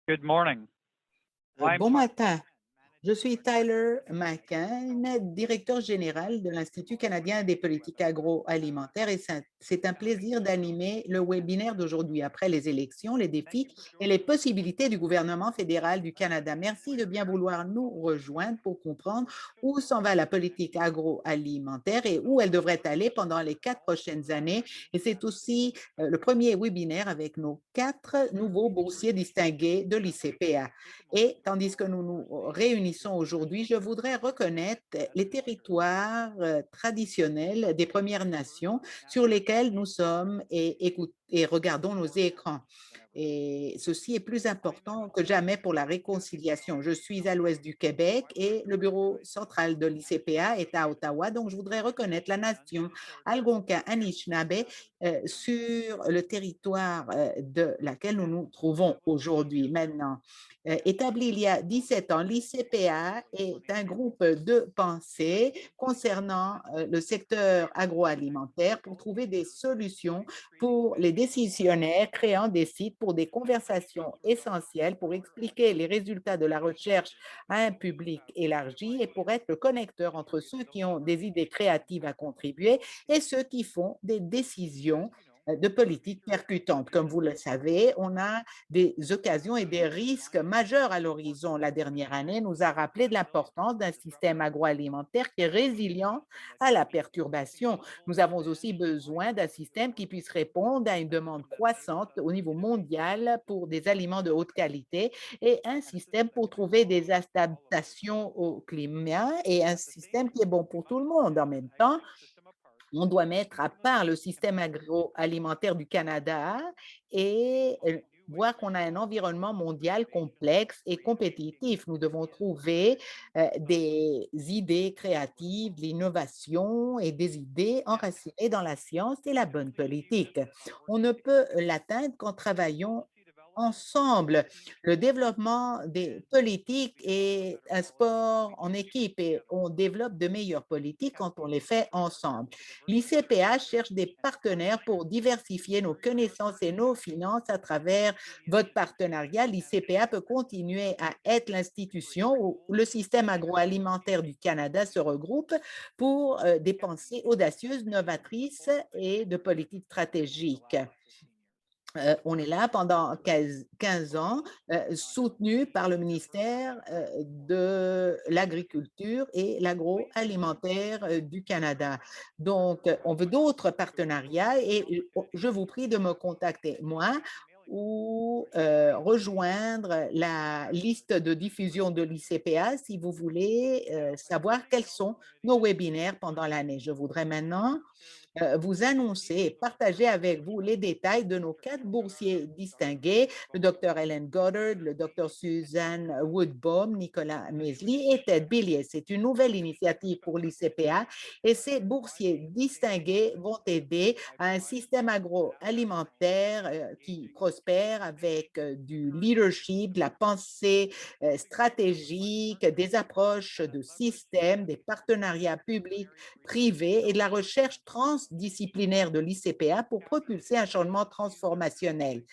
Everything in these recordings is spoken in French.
Good morning. I'm Bon Tyler matin. Je suis Tyler McCann, McCann, directeur général de l'Institut canadien des politiques agroalimentaires et c'est un plaisir d'animer le webinaire d'aujourd'hui après les élections, les Thank défis you for et joining les us. possibilités du gouvernement fédéral du Canada. Merci de bien vouloir nous rejoindre pour comprendre où s'en va la politique agroalimentaire et où elle devrait aller pendant les 4 prochaines années. Et c'est aussi le premier webinaire avec nos 4 nouveaux boursiers distingués de l'ICPA. Et tandis que nous nous réunissons aujourd'hui, je voudrais reconnaître les territoires traditionnels des Premières Nations sur lesquels nous sommes et regardons nos écrans. Et ceci est plus important que jamais pour la réconciliation. Je suis à l'ouest du Québec et le bureau central de l'ICPA est à Ottawa, donc je voudrais reconnaître la nation Algonquin-Anishinaabe sur le territoire de laquelle nous nous trouvons aujourd'hui. Maintenant, établi il y a 17 ans, l'ICPA est un groupe de pensée concernant le secteur agroalimentaire pour trouver des solutions pour les décisionnaires, créant des sites pour des conversations essentielles pour expliquer les résultats de la recherche à un public élargi et pour être le connecteur entre ceux qui ont des idées créatives à contribuer et ceux qui font des décisions de politique percutantes. Comme vous le savez, on a des occasions et des risques majeurs à l'horizon. La dernière année nous a rappelé de l'importance d'un système agroalimentaire qui est résilient à la perturbation. Nous avons aussi besoin d'un système qui puisse répondre à une demande croissante au niveau mondial pour des aliments de haute qualité et un système pour trouver des adaptations au climat et un système qui est bon pour tout le monde. En même temps, on doit mettre à part le système agroalimentaire du Canada et voir qu'on a un environnement mondial complexe et compétitif. Nous devons trouver des idées créatives, de l'innovation et des idées enracinées dans la science et la bonne politique. On ne peut l'atteindre qu'en travaillant ensemble. Le développement des politiques est un sport en équipe et on développe de meilleures politiques quand on les fait ensemble. L'ICPA cherche des partenaires pour diversifier nos connaissances et nos finances à travers votre partenariat. L'ICPA peut continuer à être l'institution où le système agroalimentaire du Canada se regroupe pour des pensées audacieuses, novatrices et de politiques stratégiques. On est là pendant 15 ans, soutenu par le ministère de l'Agriculture et l'agroalimentaire du Canada. Donc, on veut d'autres partenariats et je vous prie de me contacter, moi, ou rejoindre la liste de diffusion de l'ICPA si vous voulez savoir quels sont nos webinaires pendant l'année. Je voudrais maintenant vous annoncer et partager avec vous les détails de nos 4 boursiers distingués, le Dr. Ellen Goddard, le Dr. Suzanne Woodbaum, Nicolas Mesley et Ted Billier. C'est une nouvelle initiative pour l'ICPA et ces boursiers distingués vont aider à un système agroalimentaire qui prospère avec du leadership, de la pensée stratégique, des approches de système, des partenariats publics privés et de la recherche transdisciplinaire de l'ICPA pour propulser un changement transformationnel.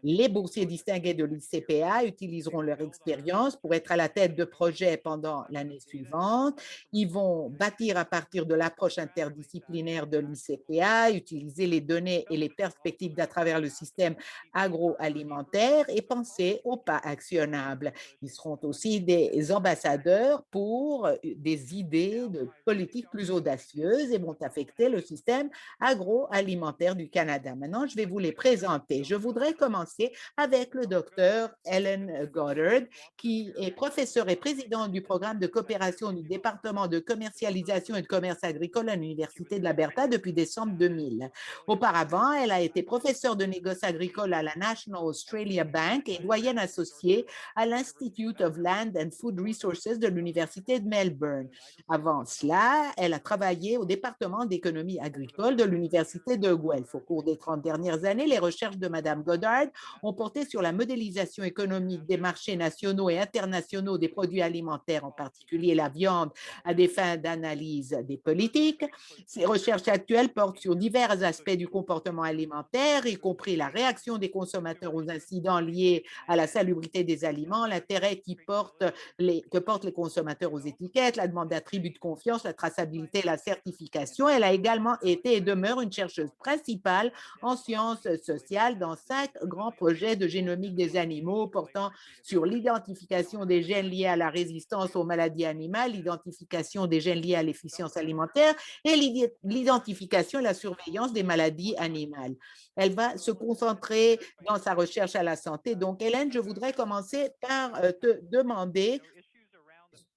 Les boursiers distingués de l'ICPA utiliseront leur expérience pour être à la tête de projets pendant l'année suivante. Ils vont bâtir à partir de l'approche interdisciplinaire de l'ICPA, utiliser les données et les perspectives à travers le système agroalimentaire et penser aux pas actionnables. Ils seront aussi des ambassadeurs pour des idées de politique plus audacieuses et vont affecter le système agroalimentaire du Canada. Maintenant, je vais vous les présenter. Je voudrais commencer avec le docteur Ellen Goddard, qui est professeur et président du programme de coopération du département de commercialisation et de commerce agricole à l'Université de l'Alberta depuis décembre 2000. Auparavant, elle a été professeure de négoce agricole à la National Australia Bank et doyenne associée à l'Institute of Land and Food Resources de l'Université de Melbourne. Avant cela, elle a travaillé au département d'économie agricole agricole de l'Université de Guelph. Au cours des 30 dernières années, les recherches de Mme Goddard ont porté sur la modélisation économique des marchés nationaux et internationaux des produits alimentaires, en particulier la viande, à des fins d'analyse des politiques. Ces recherches actuelles portent sur divers aspects du comportement alimentaire, y compris la réaction des consommateurs aux incidents liés à la salubrité des aliments, l'intérêt que portent les consommateurs aux étiquettes, la demande d'attributs de confiance, la traçabilité et la certification. Elle a également été et demeure une chercheuse principale en sciences sociales dans 5 grands projets de génomique des animaux portant sur l'identification des gènes liés à la résistance aux maladies animales, l'identification des gènes liés à l'efficience alimentaire et l'identification et la surveillance des maladies animales. Elle va se concentrer dans sa recherche à la santé. Donc, Hélène, je voudrais commencer par te demander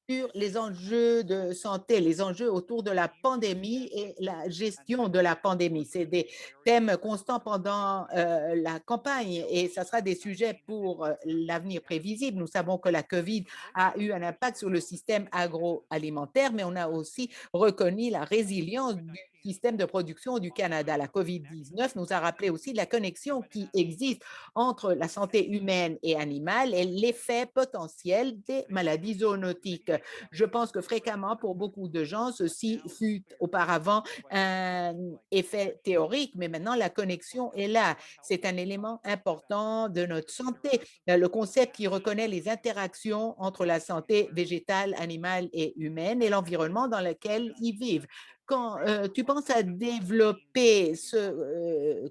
sur les enjeux de santé, les enjeux autour de la pandémie et la gestion de la pandémie. C'est des thèmes constants pendant la campagne et ça sera des sujets pour l'avenir prévisible. Nous savons que la COVID a eu un impact sur le système agroalimentaire, mais on a aussi reconnu la résilience du système de production du Canada. La COVID-19 nous a rappelé aussi la connexion qui existe entre la santé humaine et animale et l'effet potentiel des maladies zoonotiques. Je pense que fréquemment, pour beaucoup de gens, ceci fut auparavant un effet théorique, mais maintenant la connexion est là. C'est un élément important de notre santé. Le concept qui reconnaît les interactions entre la santé végétale, animale et humaine et l'environnement dans lequel ils vivent. Quand tu penses à développer ce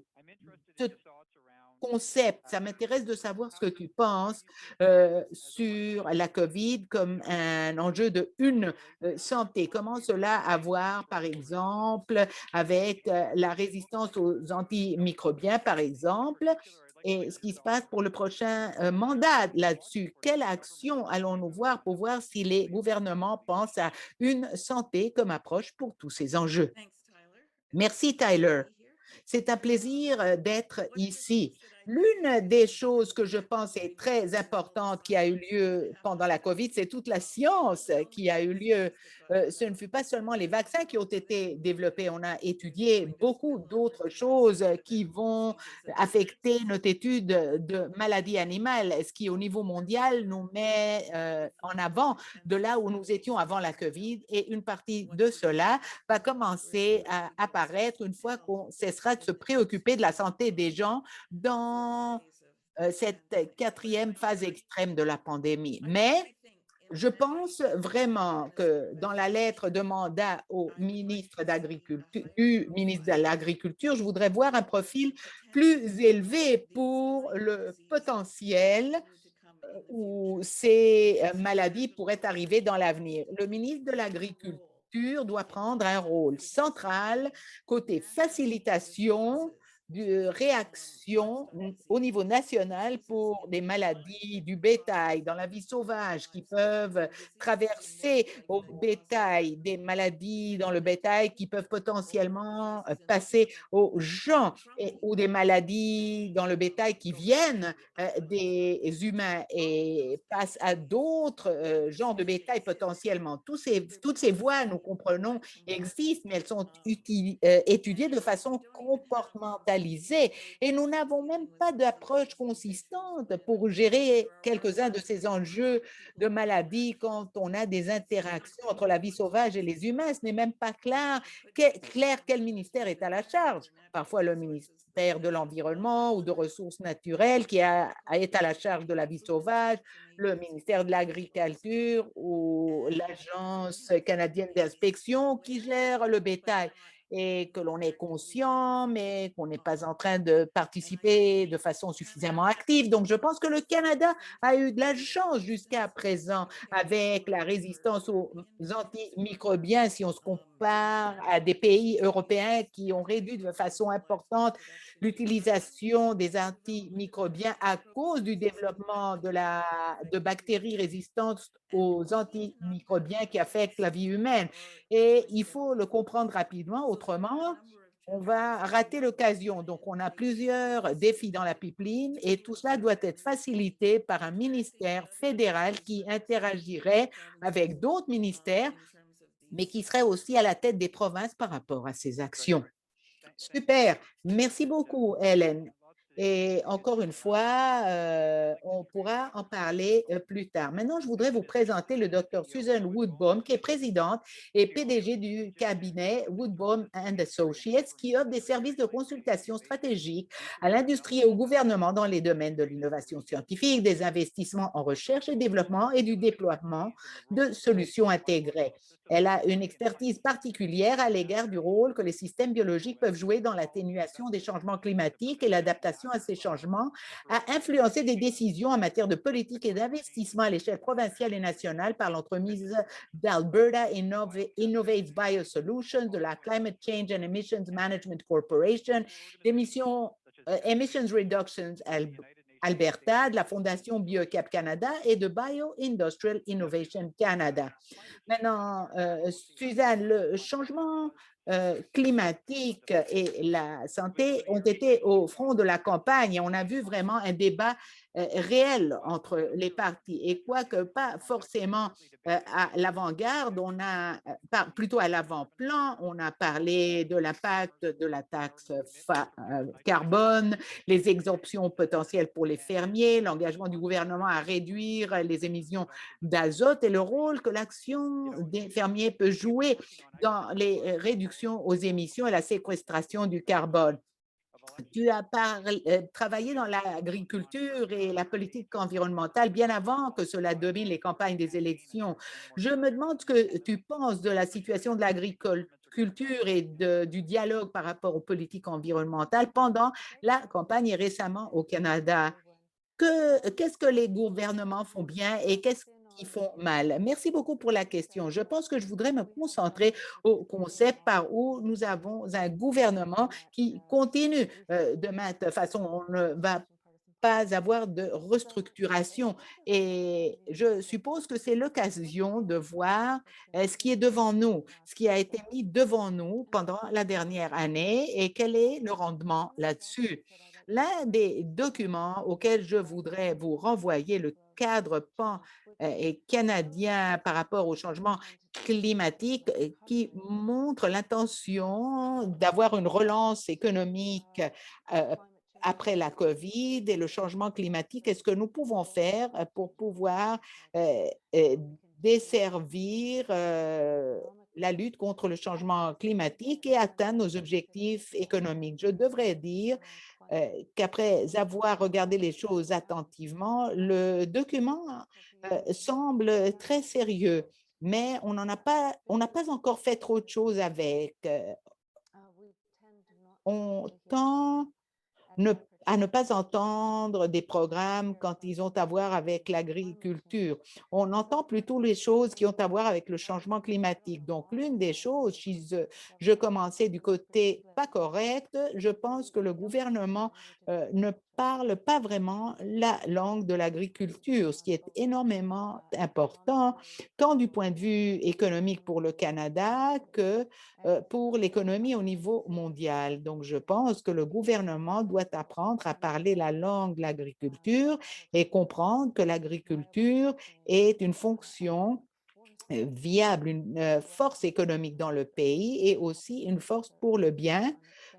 concept. Ça m'intéresse de savoir ce que tu penses sur la COVID comme un enjeu de une santé. Comment cela a à voir, par exemple, avec la résistance aux antimicrobiens, par exemple, et ce qui se passe pour le prochain mandat là-dessus. Quelle action allons-nous voir pour voir si les gouvernements pensent à une santé comme approche pour tous ces enjeux? Merci, Tyler. C'est un plaisir d'être ici. L'une des choses que je pense est très importante qui a eu lieu pendant la COVID, c'est toute la science qui a eu lieu. Ce ne fut pas seulement les vaccins qui ont été développés, on a étudié beaucoup d'autres choses qui vont affecter notre étude de maladies animales, ce qui au niveau mondial nous met en avant de là où nous étions avant la COVID et une partie de cela va commencer à apparaître une fois qu'on cessera de se préoccuper de la santé des gens dans cette quatrième phase extrême de la pandémie. Mais je pense vraiment que dans la lettre de mandat au ministre d'Agriculture, du ministre de l'Agriculture, je voudrais voir un profil plus élevé pour le potentiel où ces maladies pourraient arriver dans l'avenir. Le ministre de l'Agriculture doit prendre un rôle central côté facilitation de réaction au niveau national pour des maladies du bétail dans la vie sauvage qui peuvent traverser au bétail, des maladies dans le bétail qui peuvent potentiellement passer aux gens ou des maladies dans le bétail qui viennent des humains et passe à d'autres genres de bétail potentiellement. Toutes ces voies, nous comprenons, existent, mais elles sont étudiées de façon comportementalisée et nous n'avons même pas d'approche consistante pour gérer quelques-uns de ces enjeux de maladie quand on a des interactions entre la vie sauvage et les humains. Ce n'est même pas clair quel ministère est à la charge. Parfois, le ministère de l'Environnement ou de Ressources naturelles qui est à la charge de la vie sauvage, le ministère de l'Agriculture ou l'Agence canadienne d'inspection qui gère le bétail et que l'on est conscient, mais qu'on n'est pas en train de participer de façon suffisamment active. Donc, je pense que le Canada a eu de la chance jusqu'à présent avec la résistance aux antimicrobiens si on se compare à des pays européens qui ont réduit de façon importante l'utilisation des antimicrobiens à cause du développement de bactéries résistantes aux antimicrobiens qui affectent la vie humaine. Et il faut le comprendre rapidement, autrement, on va rater l'occasion. Donc, on a plusieurs défis dans la pipeline et tout cela doit être facilité par un ministère fédéral qui interagirait avec d'autres ministères, mais qui serait aussi à la tête des provinces par rapport à ces actions. Super. Merci beaucoup, Hélène. Et encore une fois, on pourra en parler plus tard. Maintenant, je voudrais vous présenter le docteur Susan Woodbaum, qui est présidente et PDG du cabinet Woodbaum and Associates, qui offre des services de consultation stratégique à l'industrie et au gouvernement dans les domaines de l'innovation scientifique, des investissements en recherche et développement et du déploiement de solutions intégrées. Elle a une expertise particulière à l'égard du rôle que les systèmes biologiques peuvent jouer dans l'atténuation des changements climatiques et l'adaptation à ces changements, a influencé des décisions en matière de politique et d'investissement à l'échelle provinciale et nationale par l'entremise d'Alberta Innovates Biosolutions, de la Climate Change and Emissions Management Corporation, Emissions Reductions Alberta, de la Fondation BioCap Canada et de Bioindustrial Innovation Canada. Maintenant, Suzanne, le changement climatique et la santé ont été au front de la campagne et on a vu vraiment un débat réel entre les partis. Et quoique pas forcément à l'avant-garde, on a plutôt à l'avant-plan, on a parlé de l'impact de la taxe carbone, les exemptions potentielles pour les fermiers, l'engagement du gouvernement à réduire les émissions d'azote et le rôle que l'action des fermiers peut jouer dans les réductions aux émissions et la séquestration du carbone. Tu as travaillé dans l'agriculture et la politique environnementale bien avant que cela domine les campagnes des élections. Je me demande ce que tu penses de la situation de l'agriculture et du dialogue par rapport aux politiques environnementales pendant la campagne et récemment au Canada. Qu'est-ce que les gouvernements font bien et qu'est-ce qu'ils font mal? Merci beaucoup pour la question. Je pense que je voudrais me concentrer au concept par où nous avons un gouvernement qui continue de mettre façon, on ne va pas avoir de restructuration. Et je suppose que c'est l'occasion de voir ce qui est devant nous, ce qui a été mis devant nous pendant la dernière année et quel est le rendement là-dessus. L'un des documents auxquels je voudrais vous renvoyer, le cadre pan et canadien par rapport au changement climatique qui montre l'intention d'avoir une relance économique euh, après la COVID et le changement climatique et ce que nous pouvons faire pour pouvoir euh, euh, desservir la lutte contre le changement climatique et atteindre nos objectifs économiques. Je devrais dire qu'après avoir regardé les choses attentivement, le document semble très sérieux, mais on n'a pas encore fait trop de choses avec. On tend ne à ne pas entendre des programmes quand ils ont à voir avec l'agriculture. On entend plutôt les choses qui ont à voir avec le changement climatique. Donc, l'une des choses, si je commençais du côté pas correct, je pense que le gouvernement ne parle pas vraiment la langue de l'agriculture, ce qui est énormément important, tant du point de vue économique pour le Canada que pour l'économie au niveau mondial. Donc, je pense que le gouvernement doit apprendre à parler la langue de l'agriculture et comprendre que l'agriculture est une fonction viable, une force économique dans le pays et aussi une force pour le bien,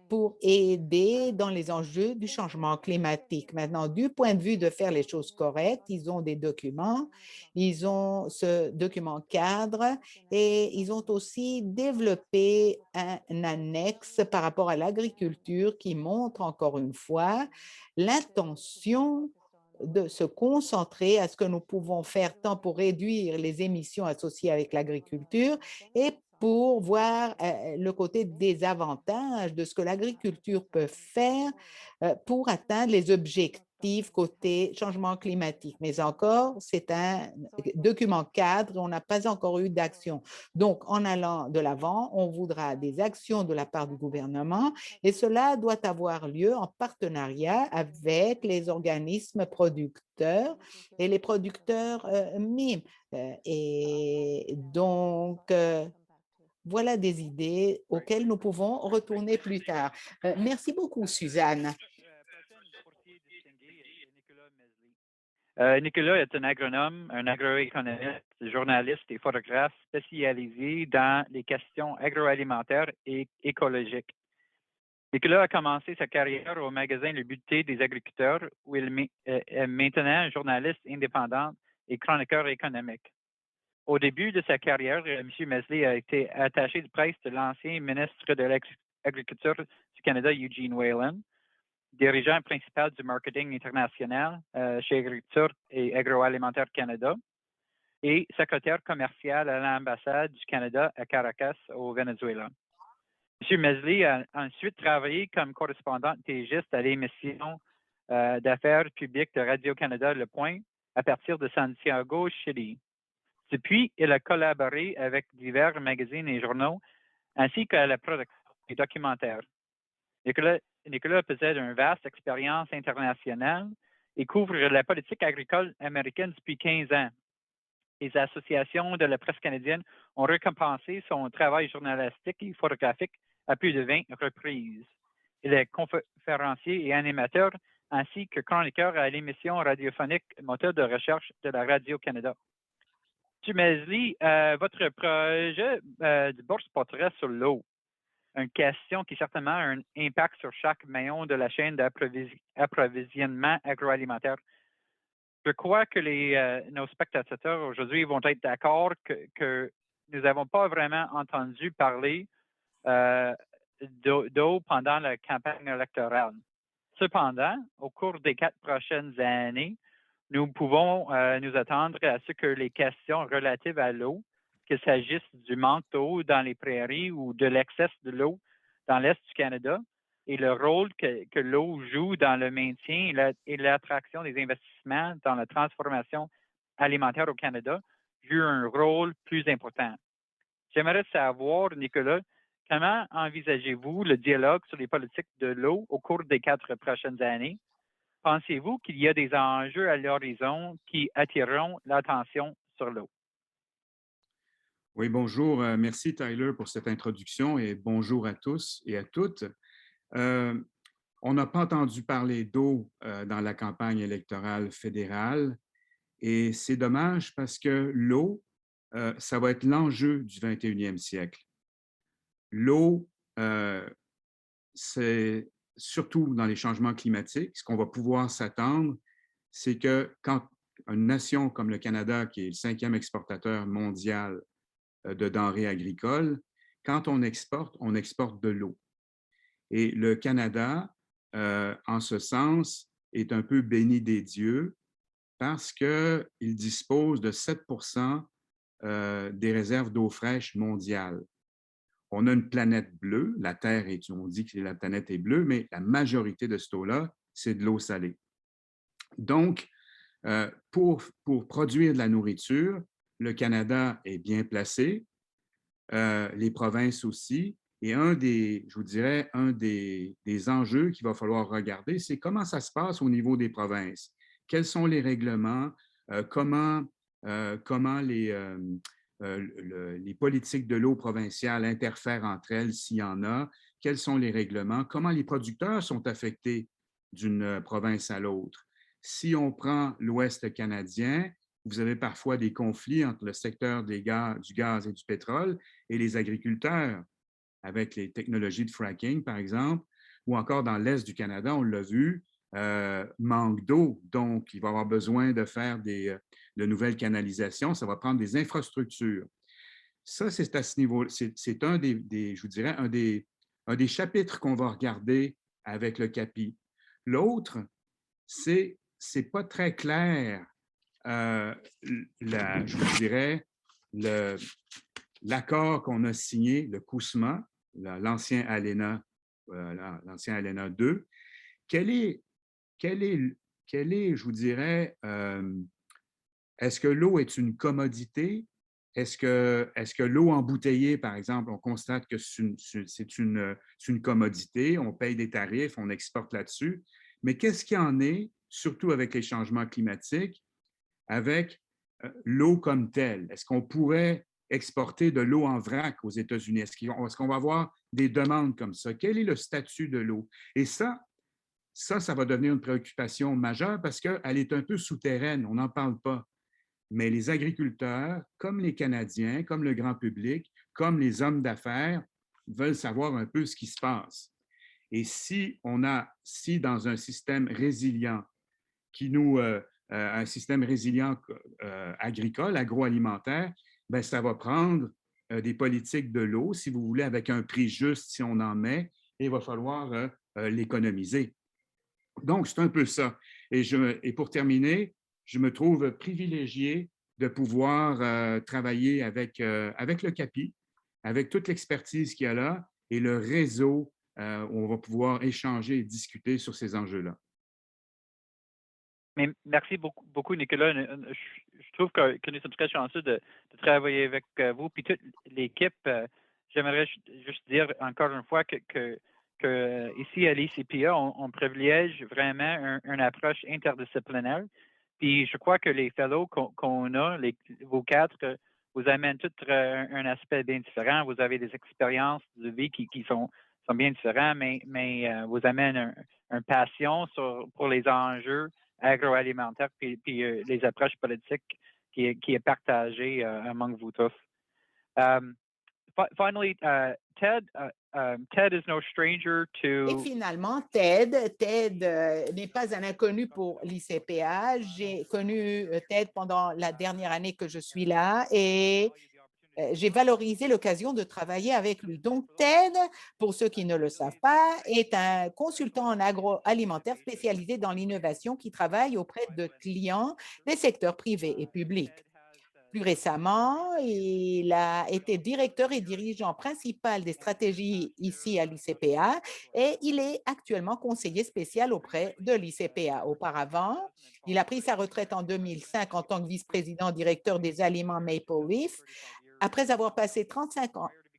pour aider dans les enjeux du changement climatique. Maintenant, du point de vue de faire les choses correctes, ils ont des documents, ils ont ce document cadre et ils ont aussi développé un annexe par rapport à l'agriculture qui montre encore une fois l'intention de se concentrer à ce que nous pouvons faire tant pour réduire les émissions associées avec l'agriculture et pour voir le côté des avantages de ce que l'agriculture peut faire pour atteindre les objectifs côté changement climatique. Mais encore, c'est un document cadre, on n'a pas encore eu d'action. Donc, en allant de l'avant, on voudra des actions de la part du gouvernement et cela doit avoir lieu en partenariat avec les organismes producteurs et les producteurs mimes. Et donc, voilà des idées auxquelles nous pouvons retourner plus tard. Merci beaucoup, Suzanne. Nicolas est un agronome, un agroéconomiste, journaliste et photographe spécialisé dans les questions agroalimentaires et écologiques. Nicolas a commencé sa carrière au magazine Le Bulletin des agriculteurs, où il est maintenant journaliste indépendant et chroniqueur économique. Au début de sa carrière, M. Mesley a été attaché de presse de l'ancien ministre de l'Agriculture du Canada, Eugene Whalen, dirigeant principal du marketing international chez Agriculture et Agroalimentaire Canada, et secrétaire commercial à l'ambassade du Canada à Caracas, au Venezuela. M. Mesley a ensuite travaillé comme correspondant TGiste à l'émission d'affaires publiques de Radio-Canada Le Point à partir de Santiago, Chili. Depuis, il a collaboré avec divers magazines et journaux, ainsi qu'à la production des documentaires. Nicolas possède une vaste expérience internationale et couvre la politique agricole américaine depuis 15 ans. Les associations de la presse canadienne ont récompensé son travail journalistique et photographique à plus de 20 reprises. Il est conférencier et animateur, ainsi que chroniqueur à l'émission radiophonique Moteur de recherche de la Radio-Canada. M. Mesley, votre projet de bourse porterait sur l'eau, une question qui certainement a un impact sur chaque maillon de la chaîne d'approvisionnement agroalimentaire. Je crois que nos spectateurs aujourd'hui vont être d'accord que nous n'avons pas vraiment entendu parler d'eau pendant la campagne électorale. Cependant, au cours des 4 prochaines années, nous pouvons nous attendre à ce que les questions relatives à l'eau, qu'il s'agisse du manque d'eau dans les prairies ou de l'excès de l'eau dans l'Est du Canada, et le rôle que l'eau joue dans le maintien et l'attraction des investissements dans la transformation alimentaire au Canada, jouent un rôle plus important. J'aimerais savoir, Nicolas, comment envisagez-vous le dialogue sur les politiques de l'eau au cours des 4 prochaines années? Pensez-vous qu'il y a des enjeux à l'horizon qui attireront l'attention sur l'eau? Oui, bonjour. Merci Tyler pour cette introduction et bonjour à tous et à toutes. On n'a pas entendu parler d'eau dans la campagne électorale fédérale et c'est dommage parce que l'eau, ça va être l'enjeu du 21e siècle. L'eau, c'est surtout dans les changements climatiques, ce qu'on va pouvoir s'attendre, c'est que quand une nation comme le Canada, qui est le 5e exportateur mondial de denrées agricoles, quand on exporte de l'eau. Et le Canada, en ce sens, est un peu béni des dieux parce qu'il dispose de 7% des réserves d'eau fraîche mondiales. On a une planète bleue, la Terre, on dit que la planète est bleue, mais la majorité de cette eau-là, c'est de l'eau salée. Donc, pour produire de la nourriture, le Canada est bien placé, les provinces aussi. Et je vous dirais, un des enjeux qu'il va falloir regarder, c'est comment ça se passe au niveau des provinces. Quels sont les règlements? Comment les politiques de l'eau provinciale interfèrent entre elles, s'il y en a? Quels sont les règlements? Comment les producteurs sont affectés d'une province à l'autre? Si on prend l'Ouest canadien, vous avez parfois des conflits entre le secteur du gaz et du pétrole et les agriculteurs, avec les technologies de fracking, par exemple, ou encore dans l'Est du Canada, on l'a vu, manque d'eau. Donc, il va y avoir besoin de faire de nouvelles canalisations. Ça va prendre des infrastructures. Ça, c'est à ce niveau. C'est je vous dirais, un des chapitres qu'on va regarder avec le CAPI. L'autre, c'est pas très clair. Je vous dirais, l'accord qu'on a signé, le CUSMA, l'ancien ALENA, l'ancien ALENA 2, quel est, je vous dirais, est-ce que l'eau est une commodité? Est-ce que l'eau embouteillée, par exemple, on constate que c'est une commodité, on paye des tarifs, on exporte là-dessus, mais qu'est-ce qu'il y en est, surtout avec les changements climatiques, avec l'eau comme telle? Est-ce qu'on pourrait exporter de l'eau en vrac aux États-Unis? Est-ce qu'on va avoir des demandes comme ça? Quel est le statut de l'eau? Et ça va devenir une préoccupation majeure parce qu'elle est un peu souterraine, on n'en parle pas. Mais les agriculteurs, comme les Canadiens, comme le grand public, comme les hommes d'affaires, veulent savoir un peu ce qui se passe. Et si dans un système résilient un système résilient agricole, agroalimentaire, ben, ça va prendre des politiques de l'eau, si vous voulez, avec un prix juste si on en met, et il va falloir l'économiser. Donc, c'est un peu ça. Et pour terminer, je me trouve privilégié de pouvoir travailler avec le CAPI, avec toute l'expertise qu'il y a là et le réseau où on va pouvoir échanger et discuter sur ces enjeux-là. Mais merci beaucoup, Nicolas. Je trouve que nous sommes très chanceux de travailler avec vous puis toute l'équipe. J'aimerais juste dire encore une fois que ici à l'ICPA, on privilège vraiment une approche interdisciplinaire. Puis je crois que les fellows qu'on a, vos quatre, vous amènent tout un aspect bien différent. Vous avez des expériences de vie qui sont bien différentes, mais vous amènent une passion pour les enjeux agroalimentaire puis les approches politiques qui est partagée among vous tous. Finally, Ted is no stranger to. Et finalement, Ted n'est pas un inconnu pour l'ICPA. J'ai connu Ted pendant la dernière année que je suis là et j'ai valorisé l'occasion de travailler avec lui. Donc, Ted, pour ceux qui ne le savent pas, est un consultant en agroalimentaire spécialisé dans l'innovation qui travaille auprès de clients des secteurs privés et publics. Plus récemment, il a été directeur et dirigeant principal des stratégies ici à l'ICPA et il est actuellement conseiller spécial auprès de l'ICPA. Auparavant, il a pris sa retraite en 2005 en tant que vice-président directeur des aliments Maple Leaf après avoir passé 35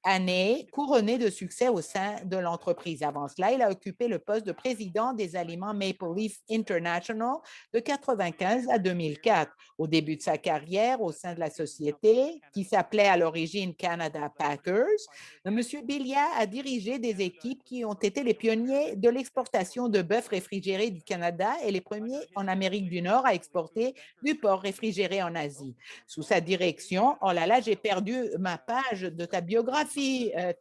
années couronnées de succès au sein de l'entreprise. Avant cela, il a occupé le poste de président des aliments Maple Leaf International de 1995 à 2004. Au début de sa carrière au sein de la société, qui s'appelait à l'origine Canada Packers, M. Bilia a dirigé des équipes qui ont été les pionniers de l'exportation de bœuf réfrigéré du Canada et les premiers en Amérique du Nord à exporter du porc réfrigéré en Asie. Sous sa direction, oh là là, j'ai perdu ma page de ta biographie,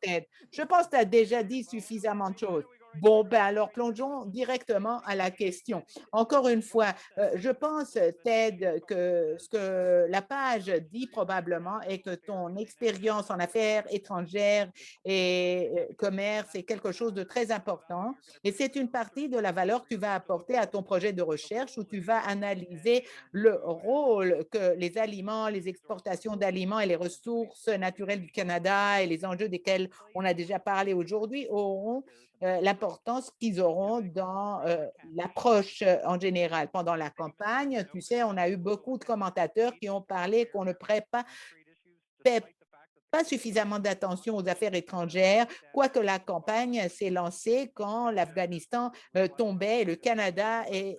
Ted. Je pense que tu as déjà dit suffisamment de choses. Bon, ben alors plongeons directement à la question. Encore une fois, je pense, Ted, que ce que la page dit probablement est que ton expérience en affaires étrangères et commerce est quelque chose de très important et c'est une partie de la valeur que tu vas apporter à ton projet de recherche où tu vas analyser le rôle que les aliments, les exportations d'aliments et les ressources naturelles du Canada et les enjeux desquels on a déjà parlé aujourd'hui auront l'importance qu'ils auront dans l'approche en général. Pendant la campagne, tu sais, on a eu beaucoup de commentateurs qui ont parlé qu'on ne paie pas suffisamment d'attention aux affaires étrangères, quoique la campagne s'est lancée quand l'Afghanistan tombait et le Canada est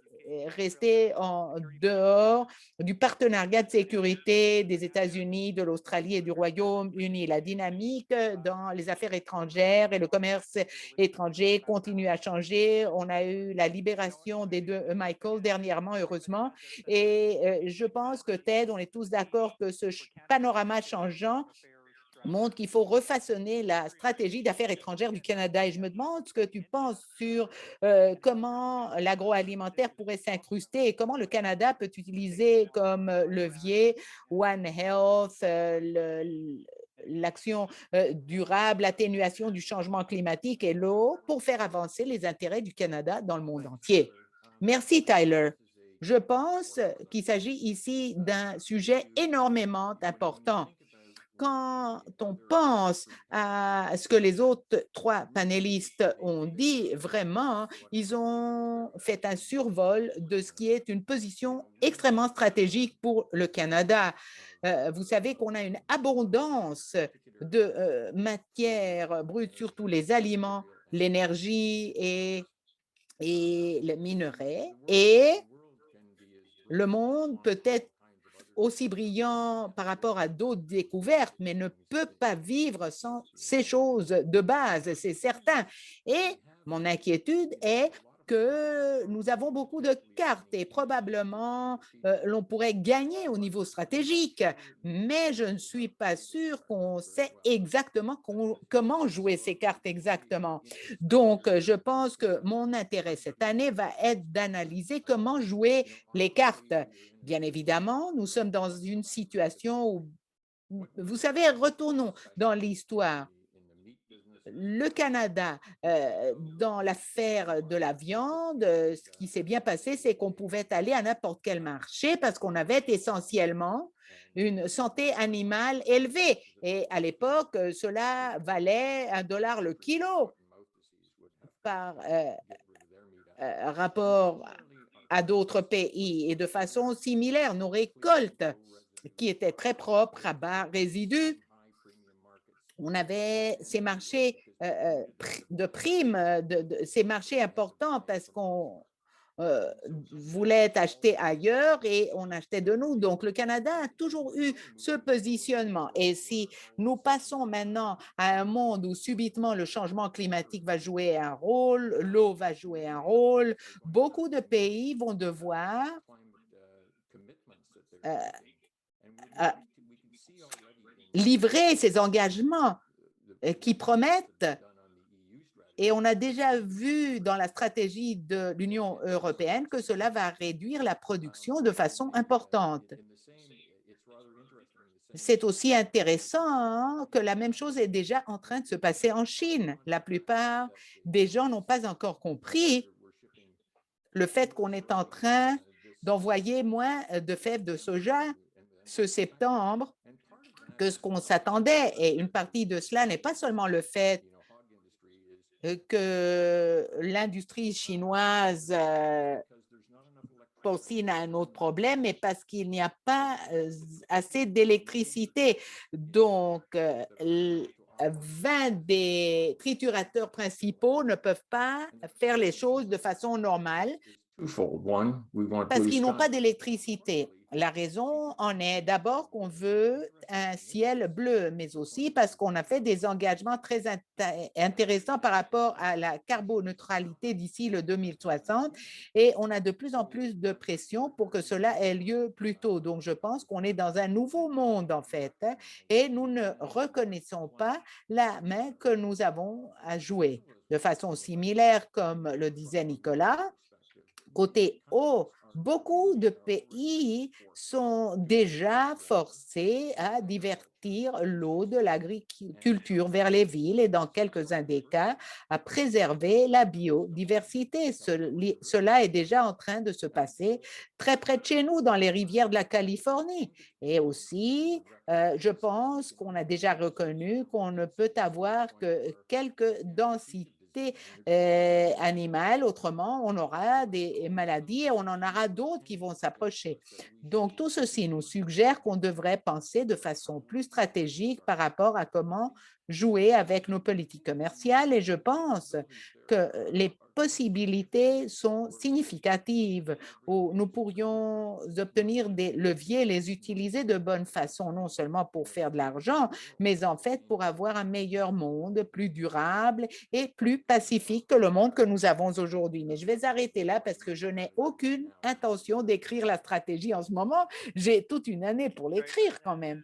resté en dehors du partenariat de sécurité des États-Unis, de l'Australie et du Royaume-Uni. La dynamique dans les affaires étrangères et le commerce étranger continue à changer. On a eu la libération des deux Michael dernièrement, heureusement, et je pense que Ted, on est tous d'accord que ce panorama changeant montre qu'il faut refaçonner la stratégie d'affaires étrangères du Canada. Et je me demande ce que tu penses sur comment l'agroalimentaire pourrait s'incruster et comment le Canada peut utiliser comme levier One Health, l'action durable, l'atténuation du changement climatique et l'eau pour faire avancer les intérêts du Canada dans le monde entier. Merci, Tyler. Je pense qu'il s'agit ici d'un sujet énormément important. Quand on pense à ce que les autres trois panélistes ont dit, vraiment, ils ont fait un survol de ce qui est une position extrêmement stratégique pour le Canada. Vous savez qu'on a une abondance de matières brutes, surtout les aliments, l'énergie et le minerai. Et le monde peut être aussi brillant par rapport à d'autres découvertes, mais ne peut pas vivre sans ces choses de base, c'est certain. Et mon inquiétude est que nous avons beaucoup de cartes et probablement l'on pourrait gagner au niveau stratégique, mais je ne suis pas sûre qu'on sait exactement comment jouer ces cartes exactement. Donc, je pense que mon intérêt cette année va être d'analyser comment jouer les cartes. Bien évidemment, nous sommes dans une situation où, vous savez, retournons dans l'histoire. Le Canada, dans l'affaire de la viande, ce qui s'est bien passé, c'est qu'on pouvait aller à n'importe quel marché parce qu'on avait essentiellement une santé animale élevée. Et à l'époque, cela valait $1 le kilo par rapport à d'autres pays. Et de façon similaire, nos récoltes, qui étaient très propres, à bas résidus, on avait ces marchés de primes, ces marchés importants parce qu'on voulait acheter ailleurs et on achetait de nous. Donc, le Canada a toujours eu ce positionnement. Et si nous passons maintenant à un monde où subitement le changement climatique va jouer un rôle, l'eau va jouer un rôle, beaucoup de pays vont devoir livrer ces engagements qui promettent. Et on a déjà vu dans la stratégie de l'Union européenne que cela va réduire la production de façon importante. C'est aussi intéressant que la même chose est déjà en train de se passer en Chine. La plupart des gens n'ont pas encore compris le fait qu'on est en train d'envoyer moins de fèves de soja ce septembre que ce qu'on s'attendait. Et une partie de cela n'est pas seulement le fait que l'industrie chinoise porcine a un autre problème, mais parce qu'il n'y a pas assez d'électricité. Donc, 20 des triturateurs principaux ne peuvent pas faire les choses de façon normale parce qu'ils n'ont pas d'électricité. La raison en est d'abord qu'on veut un ciel bleu, mais aussi parce qu'on a fait des engagements très intéressants par rapport à la carboneutralité d'ici le 2060 et on a de plus en plus de pression pour que cela ait lieu plus tôt. Donc, je pense qu'on est dans un nouveau monde, en fait, et nous ne reconnaissons pas la main que nous avons à jouer. De façon similaire, comme le disait Nicolas, côté eau, beaucoup de pays sont déjà forcés à divertir l'eau de l'agriculture vers les villes et dans quelques-uns des cas, à préserver la biodiversité. Cela est déjà en train de se passer très près de chez nous, dans les rivières de la Californie. Et aussi, je pense qu'on a déjà reconnu qu'on ne peut avoir que quelques densités animales, autrement on aura des maladies et on en aura d'autres qui vont s'approcher. Donc, tout ceci nous suggère qu'on devrait penser de façon plus stratégique par rapport à comment jouer avec nos politiques commerciales et je pense que les possibilités sont significatives où nous pourrions obtenir des leviers, les utiliser de bonne façon, non seulement pour faire de l'argent, mais en fait pour avoir un meilleur monde, plus durable et plus pacifique que le monde que nous avons aujourd'hui. Mais je vais arrêter là parce que je n'ai aucune intention d'écrire la stratégie en ce moment. J'ai toute une année pour l'écrire quand même.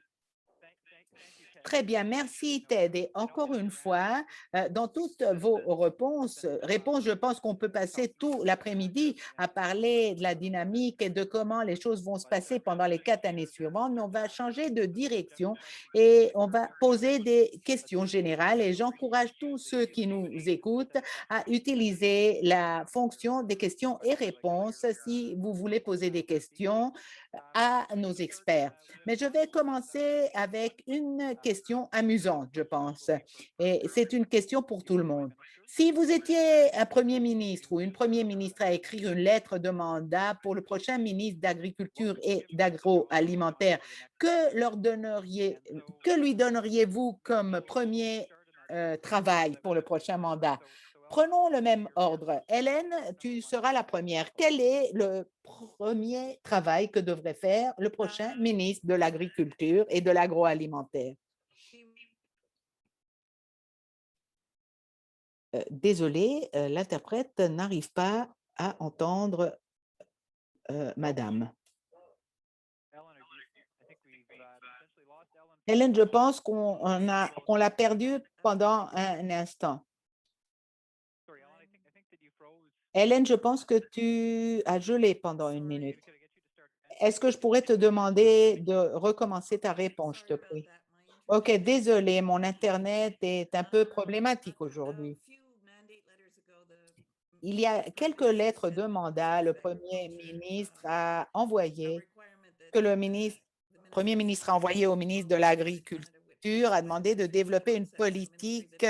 Très bien, merci Ted. Et encore une fois, dans toutes vos réponses, je pense qu'on peut passer tout l'après-midi à parler de la dynamique et de comment les choses vont se passer pendant les 4 années suivantes, mais on va changer de direction et on va poser des questions générales et j'encourage tous ceux qui nous écoutent à utiliser la fonction des questions et réponses si vous voulez poser des questions à nos experts. Mais je vais commencer avec une question amusante, je pense. Et c'est une question pour tout le monde. Si vous étiez un premier ministre ou une première ministre à écrire une lettre de mandat pour le prochain ministre d'Agriculture et d'Agroalimentaire, que lui donneriez-vous comme premier travail pour le prochain mandat? Prenons le même ordre. Hélène, tu seras la première. Quel est le premier travail que devrait faire le prochain ministre de l'Agriculture et de l'Agroalimentaire? Désolé, l'interprète n'arrive pas à entendre madame. Hélène, je pense qu'on l'a perdue pendant un instant. Hélène, je pense que tu as gelé pendant une minute. Est-ce que je pourrais te demander de recommencer ta réponse, je te prie? OK, désolé, mon Internet est un peu problématique aujourd'hui. Il y a quelques lettres de mandat, le Premier ministre a envoyé, que le Premier ministre a envoyé au ministre de l'Agriculture, a demandé de développer une politique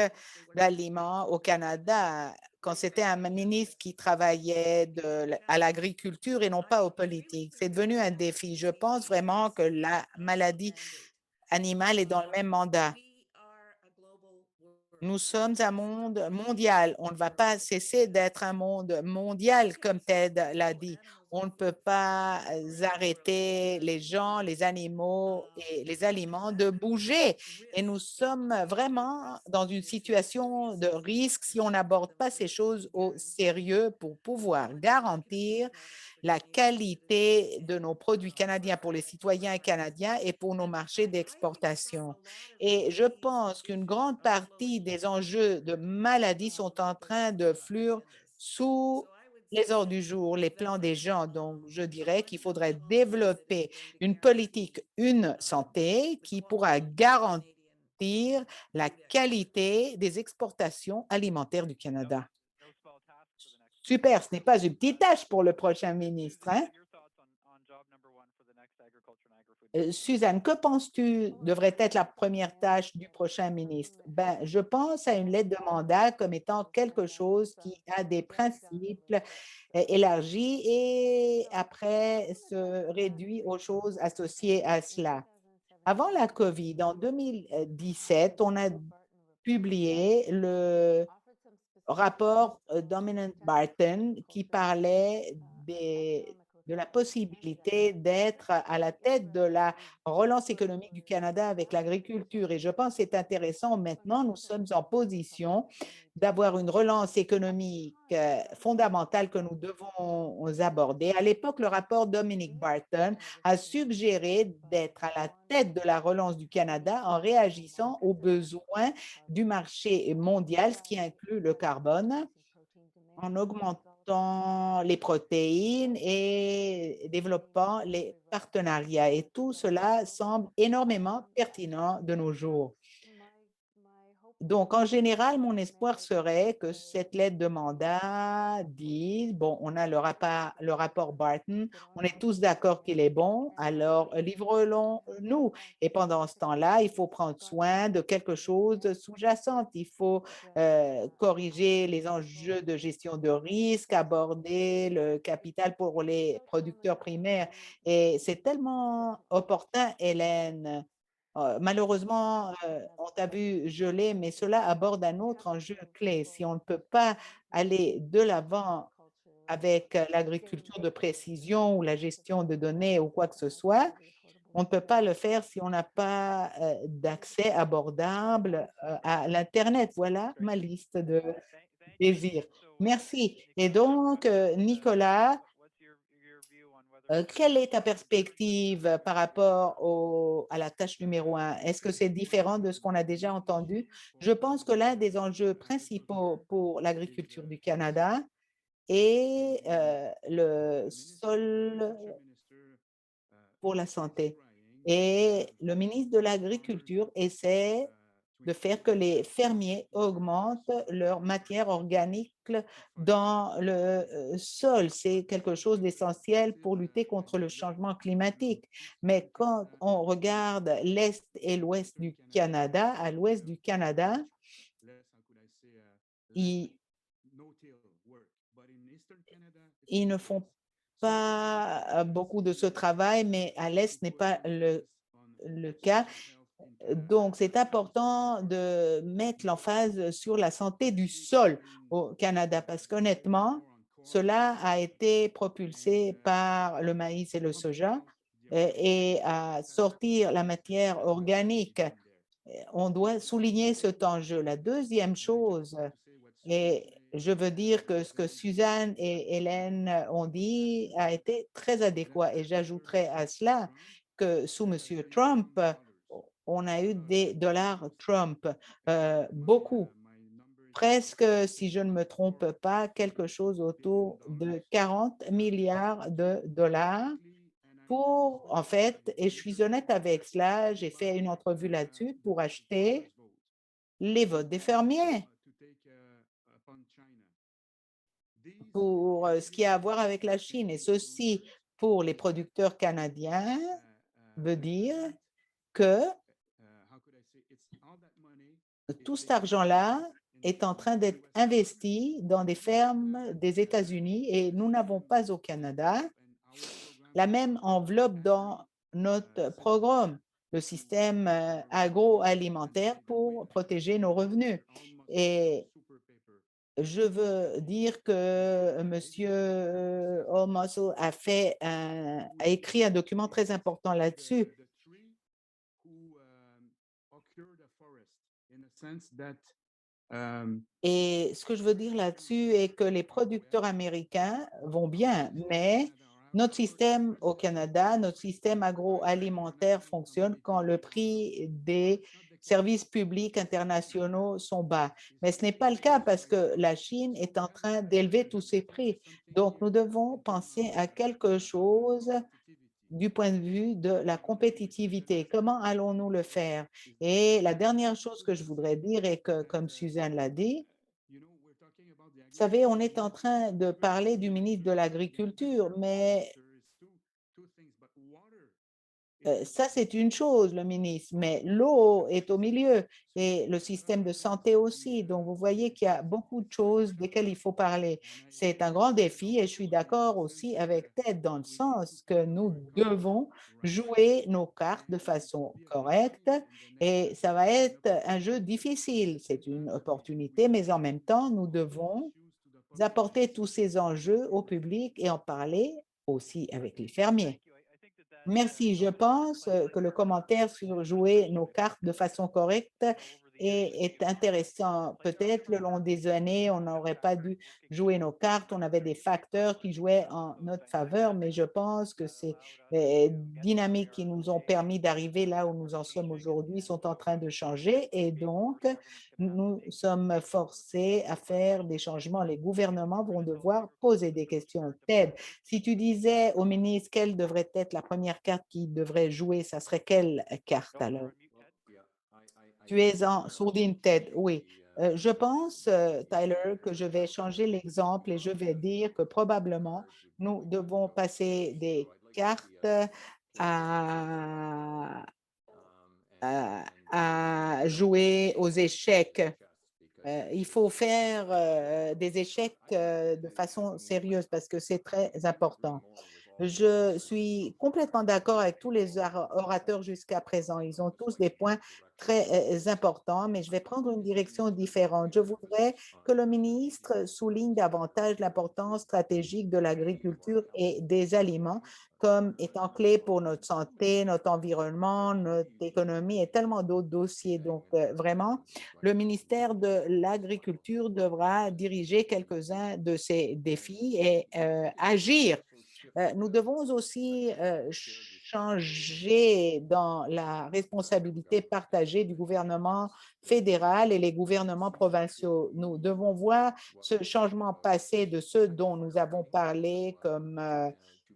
d'aliments au Canada quand c'était un ministre qui travaillait à l'agriculture et non pas aux politiques. C'est devenu un défi. Je pense vraiment que la maladie animale est dans le même mandat. Nous sommes un monde mondial. On ne va pas cesser d'être un monde mondial, comme Ted l'a dit. On ne peut pas arrêter les gens, les animaux et les aliments de bouger. Et nous sommes vraiment dans une situation de risque si on n'aborde pas ces choses au sérieux pour pouvoir garantir la qualité de nos produits canadiens pour les citoyens canadiens et pour nos marchés d'exportation. Et je pense qu'une grande partie des enjeux de maladie sont en train de fluer sous les ordres du jour, les plans des gens. Donc, je dirais qu'il faudrait développer une politique, une santé qui pourra garantir la qualité des exportations alimentaires du Canada. Super, ce n'est pas une petite tâche pour le prochain ministre, hein? Suzanne, que penses-tu devrait être la première tâche du prochain ministre? Ben, je pense à une lettre de mandat comme étant quelque chose qui a des principes élargis et après se réduit aux choses associées à cela. Avant la COVID, en 2017, on a publié le rapport Dominant Barton qui parlait de la possibilité d'être à la tête de la relance économique du Canada avec l'agriculture. Et je pense que c'est intéressant. Maintenant, nous sommes en position d'avoir une relance économique fondamentale que nous devons aborder. À l'époque, le rapport Dominic Barton a suggéré d'être à la tête de la relance du Canada en réagissant aux besoins du marché mondial, ce qui inclut le carbone, en augmentant les protéines et développant les partenariats. Et tout cela semble énormément pertinent de nos jours. Donc, en général, mon espoir serait que cette lettre de mandat dise, bon, on a le rapport Barton, on est tous d'accord qu'il est bon, alors livrons-nous. Et pendant ce temps-là, il faut prendre soin de quelque chose sous-jacent. Il faut corriger les enjeux de gestion de risque, aborder le capital pour les producteurs primaires. Et c'est tellement opportun, Hélène. Malheureusement, on t'a vu geler, mais cela aborde un autre enjeu clé. Si on ne peut pas aller de l'avant avec l'agriculture de précision ou la gestion de données ou quoi que ce soit, on ne peut pas le faire si on n'a pas d'accès abordable à l'Internet. Voilà ma liste de désirs. Merci. Et donc, Nicolas, quelle est ta perspective par rapport à la tâche numéro un? Est-ce que c'est différent de ce qu'on a déjà entendu? Je pense que l'un des enjeux principaux pour l'agriculture du Canada est le sol pour la santé. Et le ministre de l'Agriculture essaie de faire que les fermiers augmentent leur matière organique dans le sol. C'est quelque chose d'essentiel pour lutter contre le changement climatique. Mais quand on regarde l'Est et l'Ouest du Canada, à l'Ouest du Canada, ils ne font pas beaucoup de ce travail, mais à l'Est, ce n'est pas le cas. Donc, c'est important de mettre l'emphase sur la santé du sol au Canada parce qu'honnêtement, cela a été propulsé par le maïs et le soja et à sortir la matière organique. On doit souligner cet enjeu. La deuxième chose, Et je veux dire que ce que Suzanne et Hélène ont dit a été très adéquat. Et j'ajouterais à cela que sous M. Trump, on a eu des dollars Trump, beaucoup, presque, si je ne me trompe pas, quelque chose autour de 40 milliards de dollars pour, en fait, et je suis honnête avec cela, j'ai fait une entrevue là-dessus pour acheter les votes des fermiers pour ce qui a à voir avec la Chine. Et ceci, pour les producteurs canadiens, veut dire que tout cet argent-là est en train d'être investi dans des fermes des États-Unis et nous n'avons pas au Canada la même enveloppe dans notre programme, le système agroalimentaire pour protéger nos revenus. Et je veux dire que M. Allmuscle a écrit un document très important là-dessus. Et ce que je veux dire là-dessus est que les producteurs américains vont bien, mais notre système au Canada, notre système agroalimentaire fonctionne quand le prix des services publics internationaux sont bas. Mais ce n'est pas le cas parce que la Chine est en train d'élever tous ses prix. Donc, nous devons penser à quelque chose du point de vue de la compétitivité. Comment allons-nous le faire? Et la dernière chose que je voudrais dire est que, comme Suzanne l'a dit, vous savez, on est en train de parler du ministre de l'Agriculture, mais ça, c'est une chose, le ministre, mais l'eau est au milieu et le système de santé aussi. Donc, vous voyez qu'il y a beaucoup de choses desquelles il faut parler. C'est un grand défi et je suis d'accord aussi avec Ted dans le sens que nous devons jouer nos cartes de façon correcte et ça va être un jeu difficile. C'est une opportunité, mais en même temps, nous devons apporter tous ces enjeux au public et en parler aussi avec les fermiers. Merci. Je pense que le commentaire sur jouer nos cartes de façon correcte est intéressant. Peut-être le long des années, on n'aurait pas dû jouer nos cartes. On avait des facteurs qui jouaient en notre faveur, mais je pense que ces dynamiques qui nous ont permis d'arriver là où nous en sommes aujourd'hui sont en train de changer et donc nous sommes forcés à faire des changements. Les gouvernements vont devoir poser des questions. Ted, si tu disais au ministre quelle devrait être la première carte qu'il devrait jouer, ça serait quelle carte alors? Tu es en sourdine tête, oui. Je pense, Tyler, que je vais changer l'exemple et je vais dire que probablement nous devons passer des cartes à, à jouer aux échecs. Il faut faire des échecs de façon sérieuse parce que c'est très important. Je suis complètement d'accord avec tous les orateurs jusqu'à présent. Ils ont tous des points très importants, mais je vais prendre une direction différente. Je voudrais que le ministre souligne davantage l'importance stratégique de l'agriculture et des aliments comme étant clé pour notre santé, notre environnement, notre économie et tellement d'autres dossiers. Donc, vraiment, le ministère de l'Agriculture devra diriger quelques-uns de ces défis et agir. Nous devons aussi changer dans la responsabilité partagée du gouvernement fédéral et les gouvernements provinciaux. Nous devons voir ce changement passer de ce dont nous avons parlé comme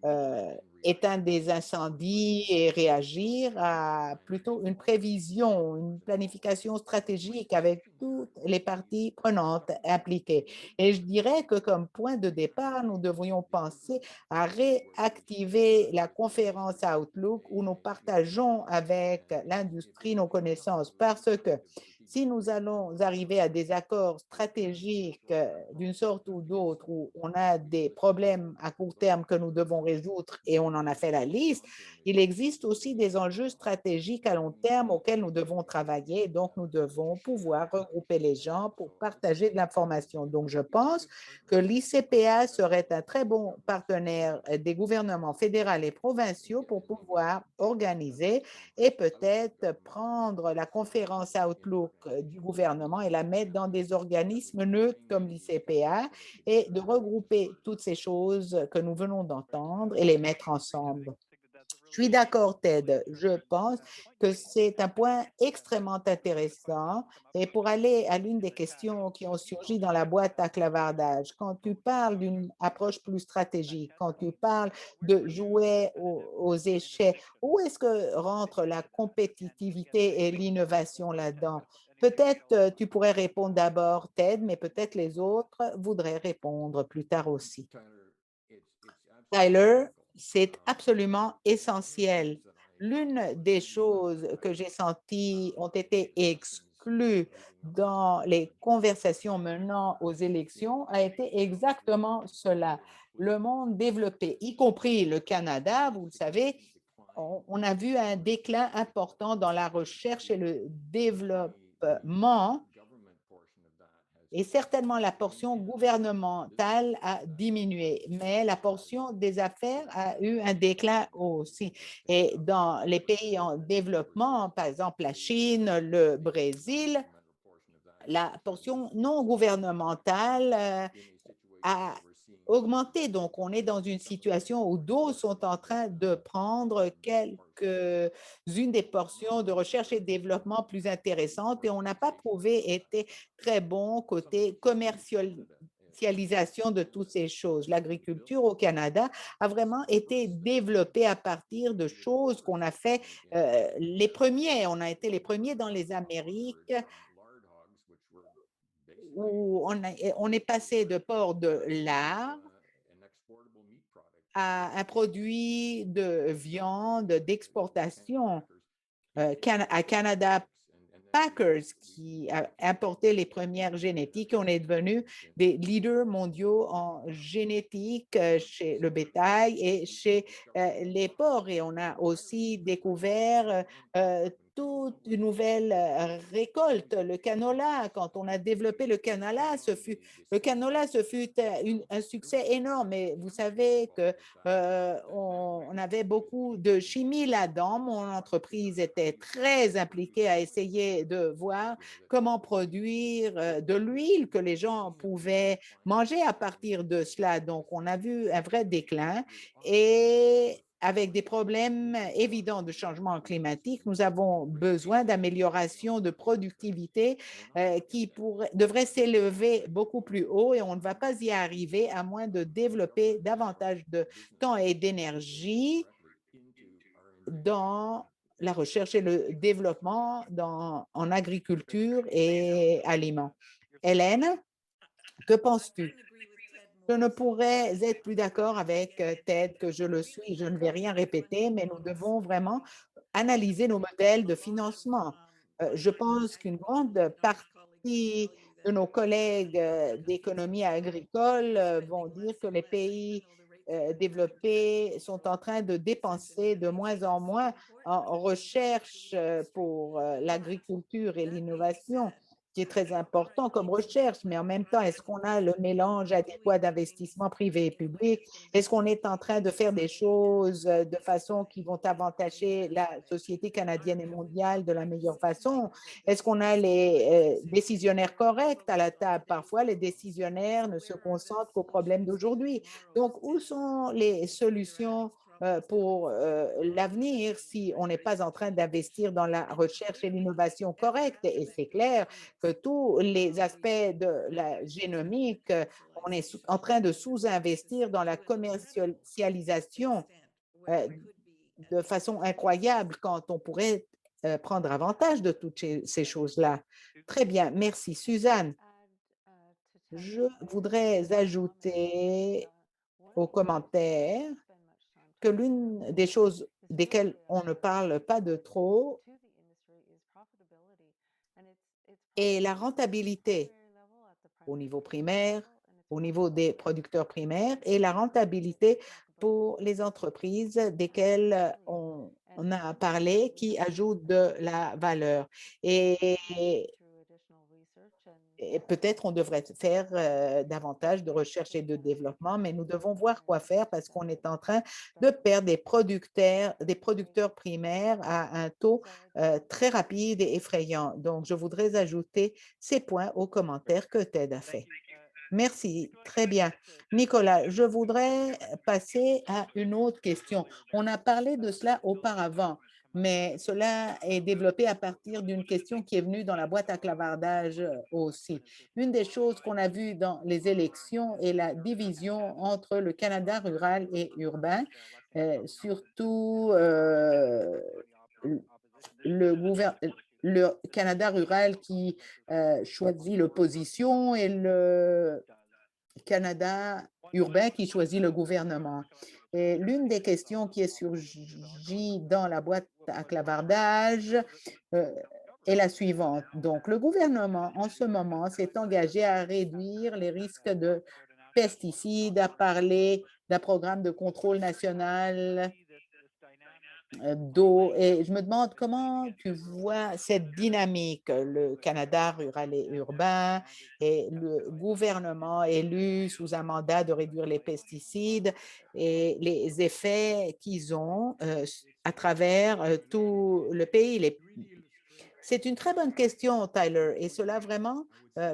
euh, éteindre des incendies et réagir à plutôt une prévision, une planification stratégique avec toutes les parties prenantes impliquées. Et je dirais que comme point de départ, nous devrions penser à réactiver la conférence Outlook où nous partageons avec l'industrie nos connaissances parce que si nous allons arriver à des accords stratégiques d'une sorte ou d'autre où on a des problèmes à court terme que nous devons résoudre et on en a fait la liste, il existe aussi des enjeux stratégiques à long terme auxquels nous devons travailler. Donc, nous devons pouvoir regrouper les gens pour partager de l'information. Donc, je pense que l'ICPA serait un très bon partenaire des gouvernements fédéraux et provinciaux pour pouvoir organiser et peut-être prendre la conférence Outlook du gouvernement et la mettre dans des organismes neutres comme l'ICPA et de regrouper toutes ces choses que nous venons d'entendre et les mettre ensemble. Je suis d'accord, Ted. Je pense que c'est un point extrêmement intéressant. Et pour aller à l'une des questions qui ont surgi dans la boîte à clavardage, quand tu parles d'une approche plus stratégique, quand tu parles de jouer aux échecs, où est-ce que rentre la compétitivité et l'innovation là-dedans? Peut-être tu pourrais répondre d'abord, Ted, mais peut-être les autres voudraient répondre plus tard aussi. Tyler, c'est absolument essentiel. L'une des choses que j'ai senties ont été exclues dans les conversations menant aux élections a été exactement cela. Le monde développé, y compris le Canada, vous le savez, on a vu un déclin important dans la recherche et le développement et certainement, la portion gouvernementale a diminué, mais la portion des affaires a eu un déclin aussi. Et dans les pays en développement, par exemple la Chine, le Brésil, la portion non gouvernementale a augmenté. Donc, on est dans une situation où d'autres sont en train de prendre quelques-unes des portions de recherche et développement plus intéressantes et on n'a pas prouvé été très bon côté commercialisation de toutes ces choses. L'agriculture au Canada a vraiment été développée à partir de choses qu'on a fait les premiers. On a été les premiers dans les Amériques où on est passé de porc de lard à un produit de viande d'exportation à Canada Packers qui a importé les premières génétiques. On est devenu des leaders mondiaux en génétique chez le bétail et chez les porcs. Et on a aussi découvert toute une nouvelle récolte, le canola. Quand on a développé le canola, ce fut un succès énorme. Et vous savez que on avait beaucoup de chimie là-dedans. Mon entreprise était très impliquée à essayer de voir comment produire de l'huile que les gens pouvaient manger à partir de cela. Donc, on a vu un vrai déclin et avec des problèmes évidents de changement climatique, nous avons besoin d'amélioration de productivité qui devrait s'élever beaucoup plus haut et on ne va pas y arriver à moins de développer davantage de temps et d'énergie dans la recherche et le développement en agriculture et aliments. Hélène, que penses-tu? Je ne pourrais être plus d'accord avec Ted que je le suis. Je ne vais rien répéter, mais nous devons vraiment analyser nos modèles de financement. Je pense qu'une grande partie de nos collègues d'économie agricole vont dire que les pays développés sont en train de dépenser de moins en moins en recherche pour l'agriculture et l'innovation qui est très important comme recherche, mais en même temps, est-ce qu'on a le mélange adéquat d'investissement privé et public? Est-ce qu'on est en train de faire des choses de façon qui vont avantager la société canadienne et mondiale de la meilleure façon? Est-ce qu'on a les décisionnaires corrects à la table? Parfois, les décisionnaires ne se concentrent qu'aux problèmes d'aujourd'hui. Donc, où sont les solutions pour l'avenir si on n'est pas en train d'investir dans la recherche et l'innovation correcte? Et c'est clair que tous les aspects de la génomique, on est en train de sous-investir dans la commercialisation de façon incroyable quand on pourrait prendre avantage de toutes ces choses-là. Très bien, merci. Suzanne, je voudrais ajouter aux commentaires que l'une des choses desquelles on ne parle pas de trop est la rentabilité au niveau primaire, au niveau des producteurs primaires et la rentabilité pour les entreprises desquelles on a parlé qui ajoutent de la valeur. Et Et peut-être on devrait faire davantage de recherche et de développement, mais nous devons voir quoi faire parce qu'on est en train de perdre des producteurs primaires à un taux très rapide et effrayant. Donc, je voudrais ajouter ces points aux commentaires que Ted a fait. Merci, très bien. Nicolas, je voudrais passer à une autre question. On a parlé de cela auparavant, mais cela est développé à partir d'une question qui est venue dans la boîte à clavardage aussi. Une des choses qu'on a vues dans les élections est la division entre le Canada rural et urbain, surtout le Canada rural qui choisit l'opposition et le Canada urbain qui choisit le gouvernement. Et l'une des questions qui est surgie dans la boîte à clavardage euh, est la suivante. Donc, le gouvernement, en ce moment, s'est engagé à réduire les risques de pesticides, à parler d'un programme de contrôle national d'eau. Et je me demande comment tu vois cette dynamique, le Canada rural et urbain et le gouvernement élu sous un mandat de réduire les pesticides et les effets qu'ils ont à travers tout le pays. C'est une très bonne question, Tyler, et cela vraiment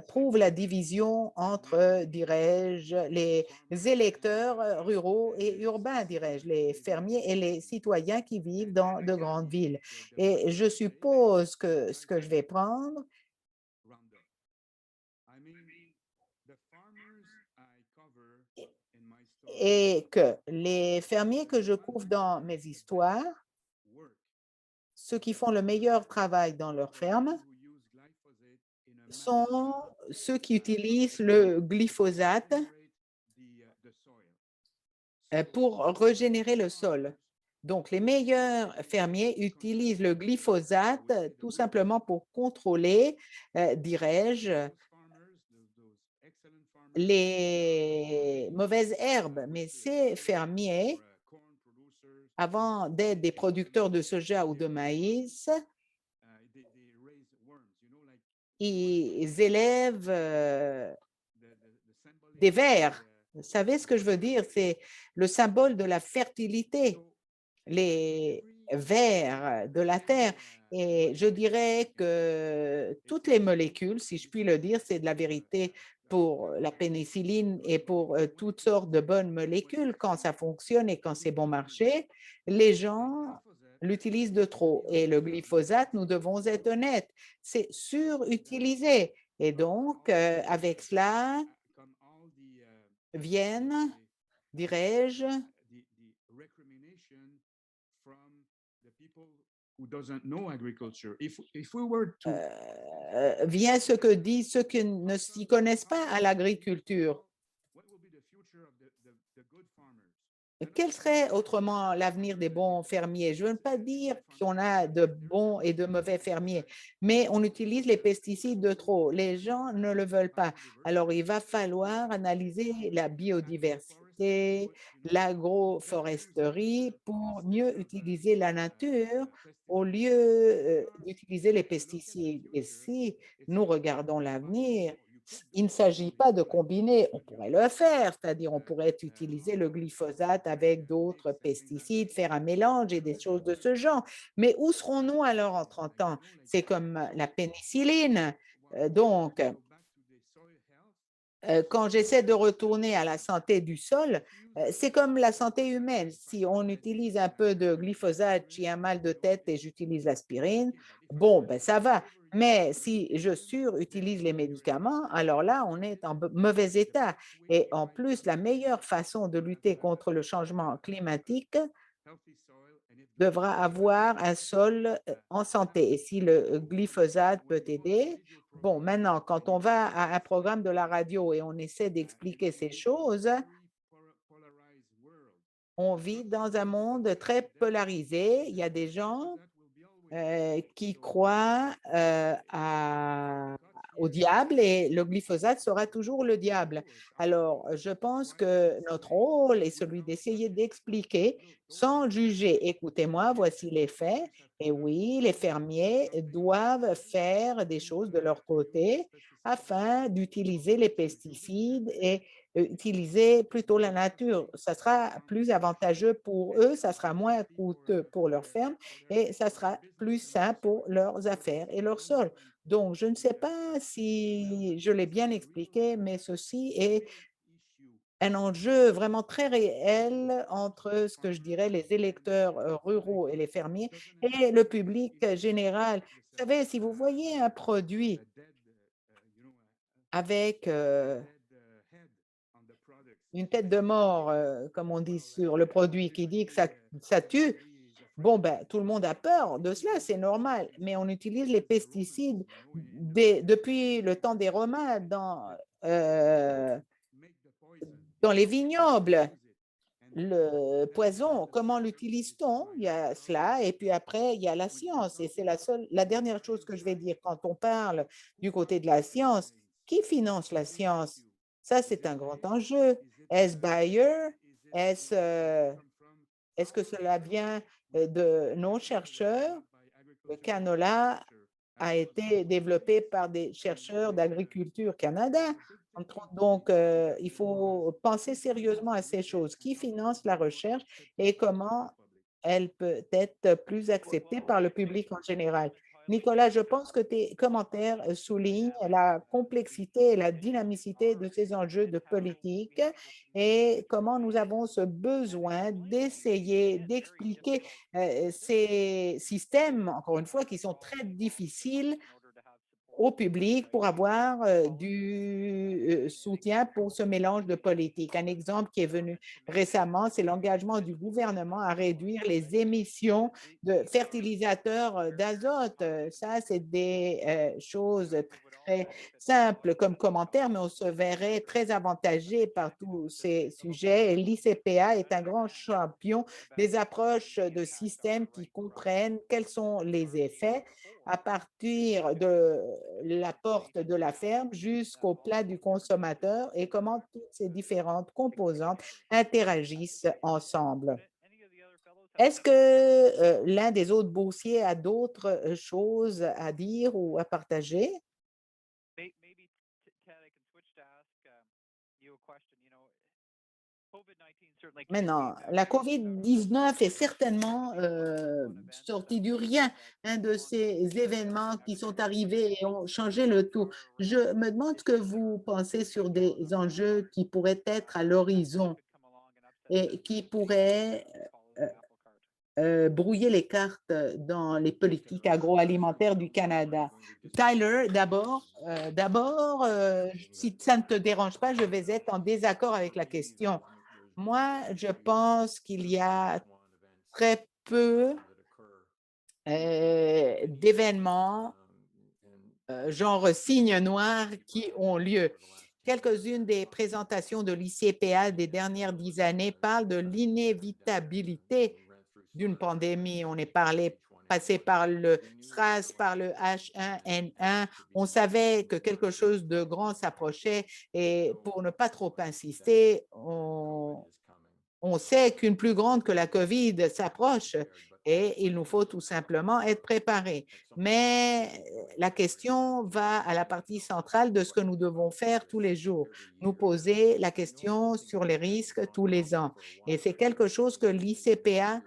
prouve la division entre, dirais-je, les électeurs ruraux et urbains, dirais-je, les fermiers et les citoyens qui vivent dans de grandes villes. Et je suppose que ce que je vais prendre est que les fermiers que je couvre dans mes histoires, ceux qui font le meilleur travail dans leur ferme, sont ceux qui utilisent le glyphosate pour régénérer le sol. Donc, les meilleurs fermiers utilisent le glyphosate tout simplement pour contrôler, dirais-je, les mauvaises herbes. Mais ces fermiers, avant d'être des producteurs de soja ou de maïs, ils élèvent des vers. Vous savez ce que je veux dire? C'est le symbole de la fertilité, les vers de la terre. Et je dirais que toutes les molécules, si je puis le dire, c'est de la vérité pour la pénicilline et pour toutes sortes de bonnes molécules, quand ça fonctionne et quand c'est bon marché, les gens l'utilisent de trop. Et le glyphosate, nous devons être honnêtes, c'est surutilisé. Et donc, avec cela viennent, dirais-je, vient ce que disent ceux qui ne s'y connaissent pas à l'agriculture. Quel serait autrement l'avenir des bons fermiers? Je ne veux pas dire qu'on a de bons et de mauvais fermiers, mais on utilise les pesticides de trop. Les gens ne le veulent pas. Alors, il va falloir analyser la biodiversité, l'agroforesterie pour mieux utiliser la nature au lieu d'utiliser les pesticides. Et si nous regardons l'avenir, il ne s'agit pas de combiner, on pourrait le faire, c'est-à-dire on pourrait utiliser le glyphosate avec d'autres pesticides, faire un mélange et des choses de ce genre. Mais où serons-nous alors en 30 ans? C'est comme la pénicilline. Donc, quand j'essaie de retourner à la santé du sol, c'est comme la santé humaine. Si on utilise un peu de glyphosate, j'ai un mal de tête et j'utilise l'aspirine, bon, ben ça va. Mais si je surutilise les médicaments, alors là, on est en mauvais état. Et en plus, la meilleure façon de lutter contre le changement climatique devra avoir un sol en santé. Et si le glyphosate peut aider, bon, maintenant, quand on va à un programme de la radio et on essaie d'expliquer ces choses, on vit dans un monde très polarisé. Il y a des gens qui croient au diable et le glyphosate sera toujours le diable. Alors, je pense que notre rôle est celui d'essayer d'expliquer sans juger. Écoutez-moi, voici les faits. Et oui, les fermiers doivent faire des choses de leur côté afin d'utiliser les pesticides et utiliser plutôt la nature. Ça sera plus avantageux pour eux, ça sera moins coûteux pour leur ferme et ça sera plus sain pour leurs affaires et leur sol. Donc, je ne sais pas si je l'ai bien expliqué, mais ceci est un enjeu vraiment très réel entre ce que je dirais les électeurs ruraux et les fermiers et le public général. Vous savez, si vous voyez un produit avec une tête de mort, comme on dit sur le produit, qui dit que ça tue, bon, ben, tout le monde a peur de cela, c'est normal, mais on utilise les pesticides depuis le temps des Romains dans les vignobles. Le poison, comment l'utilise-t-on? Il y a cela, et puis après, il y a la science. Et c'est la dernière chose que je vais dire quand on parle du côté de la science. Qui finance la science? Ça, c'est un grand enjeu. Est-ce Bayer? Est-ce est-ce que cela vient de nos chercheurs? Le canola a été développé par des chercheurs d'Agriculture Canada. Donc, il faut penser sérieusement à ces choses. Qui finance la recherche et comment elle peut être plus acceptée par le public en général? Nicolas, je pense que tes commentaires soulignent la complexité et la dynamicité de ces enjeux de politique et comment nous avons ce besoin d'essayer d'expliquer ces systèmes, encore une fois, qui sont très difficiles au public pour avoir du soutien pour ce mélange de politique. Un exemple qui est venu récemment, c'est l'engagement du gouvernement à réduire les émissions de fertilisateurs d'azote. Ça, c'est des choses très simples comme commentaire, mais on se verrait très avantagé par tous ces sujets. L'ICPA est un grand champion des approches de systèmes qui comprennent quels sont les effets à partir de la porte de la ferme jusqu'au plat du consommateur et comment toutes ces différentes composantes interagissent ensemble. Est-ce que l'un des autres boursiers a d'autres choses à dire ou à partager? Maintenant, la COVID-19 est certainement sortie du rien, un de ces événements qui sont arrivés et ont changé le tout. Je me demande ce que vous pensez sur des enjeux qui pourraient être à l'horizon et qui pourraient brouiller les cartes dans les politiques agroalimentaires du Canada. Tyler, si ça ne te dérange pas, je vais être en désaccord avec la question. Moi, je pense qu'il y a très peu d'événements genre signe noir qui ont lieu. Quelques-unes des présentations de l'ICPA des dernières 10 années parlent de l'inévitabilité d'une pandémie. On est passé par le SRAS, par le H1N1. On savait que quelque chose de grand s'approchait et pour ne pas trop insister, on sait qu'une plus grande que la COVID s'approche et il nous faut tout simplement être préparés. Mais la question va à la partie centrale de ce que nous devons faire tous les jours, nous poser la question sur les risques tous les ans. Et c'est quelque chose que l'ICPA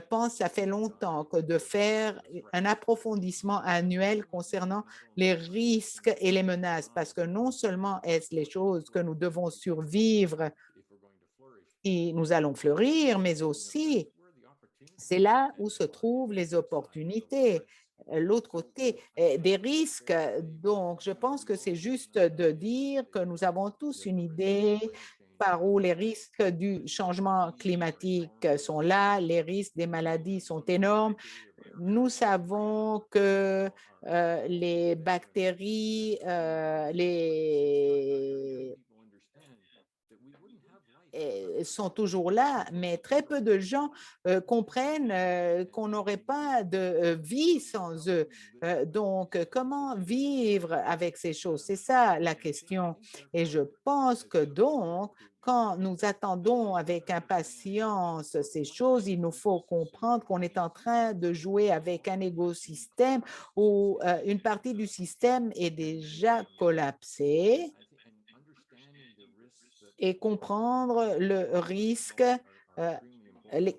pense, ça fait longtemps, que de faire un approfondissement annuel concernant les risques et les menaces, parce que non seulement est-ce les choses que nous devons survivre et nous allons fleurir, mais aussi c'est là où se trouvent les opportunités. L'autre côté des risques. Donc, je pense que c'est juste de dire que nous avons tous une idée par où les risques du changement climatique sont là, les risques des maladies sont énormes. Nous savons que les bactéries, sont toujours là, mais très peu de gens comprennent qu'on n'aurait pas de vie sans eux. Donc, comment vivre avec ces choses? C'est ça la question. Et je pense que donc, quand nous attendons avec impatience ces choses, il nous faut comprendre qu'on est en train de jouer avec un écosystème où une partie du système est déjà collapsée et comprendre le risque, euh,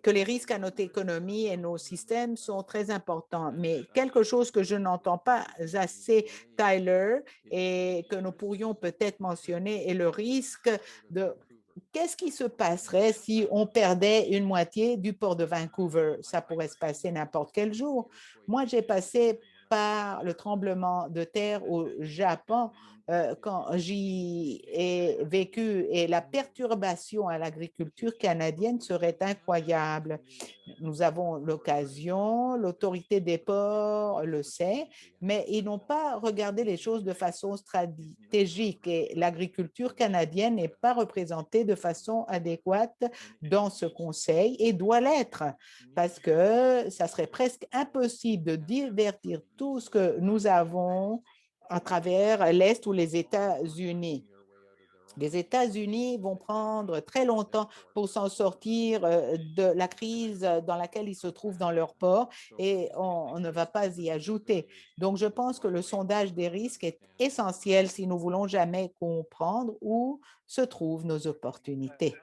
que les risques à notre économie et nos systèmes sont très importants. Mais quelque chose que je n'entends pas assez, Tyler, et que nous pourrions peut-être mentionner est le risque de qu'est-ce qui se passerait si on perdait une moitié du port de Vancouver? Ça pourrait se passer n'importe quel jour. Moi, j'ai passé par le tremblement de terre au Japon quand j'y ai vécu et la perturbation à l'agriculture canadienne serait incroyable. Nous avons l'occasion, l'autorité des ports le sait, mais ils n'ont pas regardé les choses de façon stratégique et l'agriculture canadienne n'est pas représentée de façon adéquate dans ce conseil et doit l'être parce que ça serait presque impossible de divertir tout ce que nous avons à travers l'Est ou les États-Unis. Les États-Unis vont prendre très longtemps pour s'en sortir de la crise dans laquelle ils se trouvent dans leur port et on ne va pas y ajouter. Donc, je pense que le sondage des risques est essentiel si nous voulons jamais comprendre où se trouvent nos opportunités.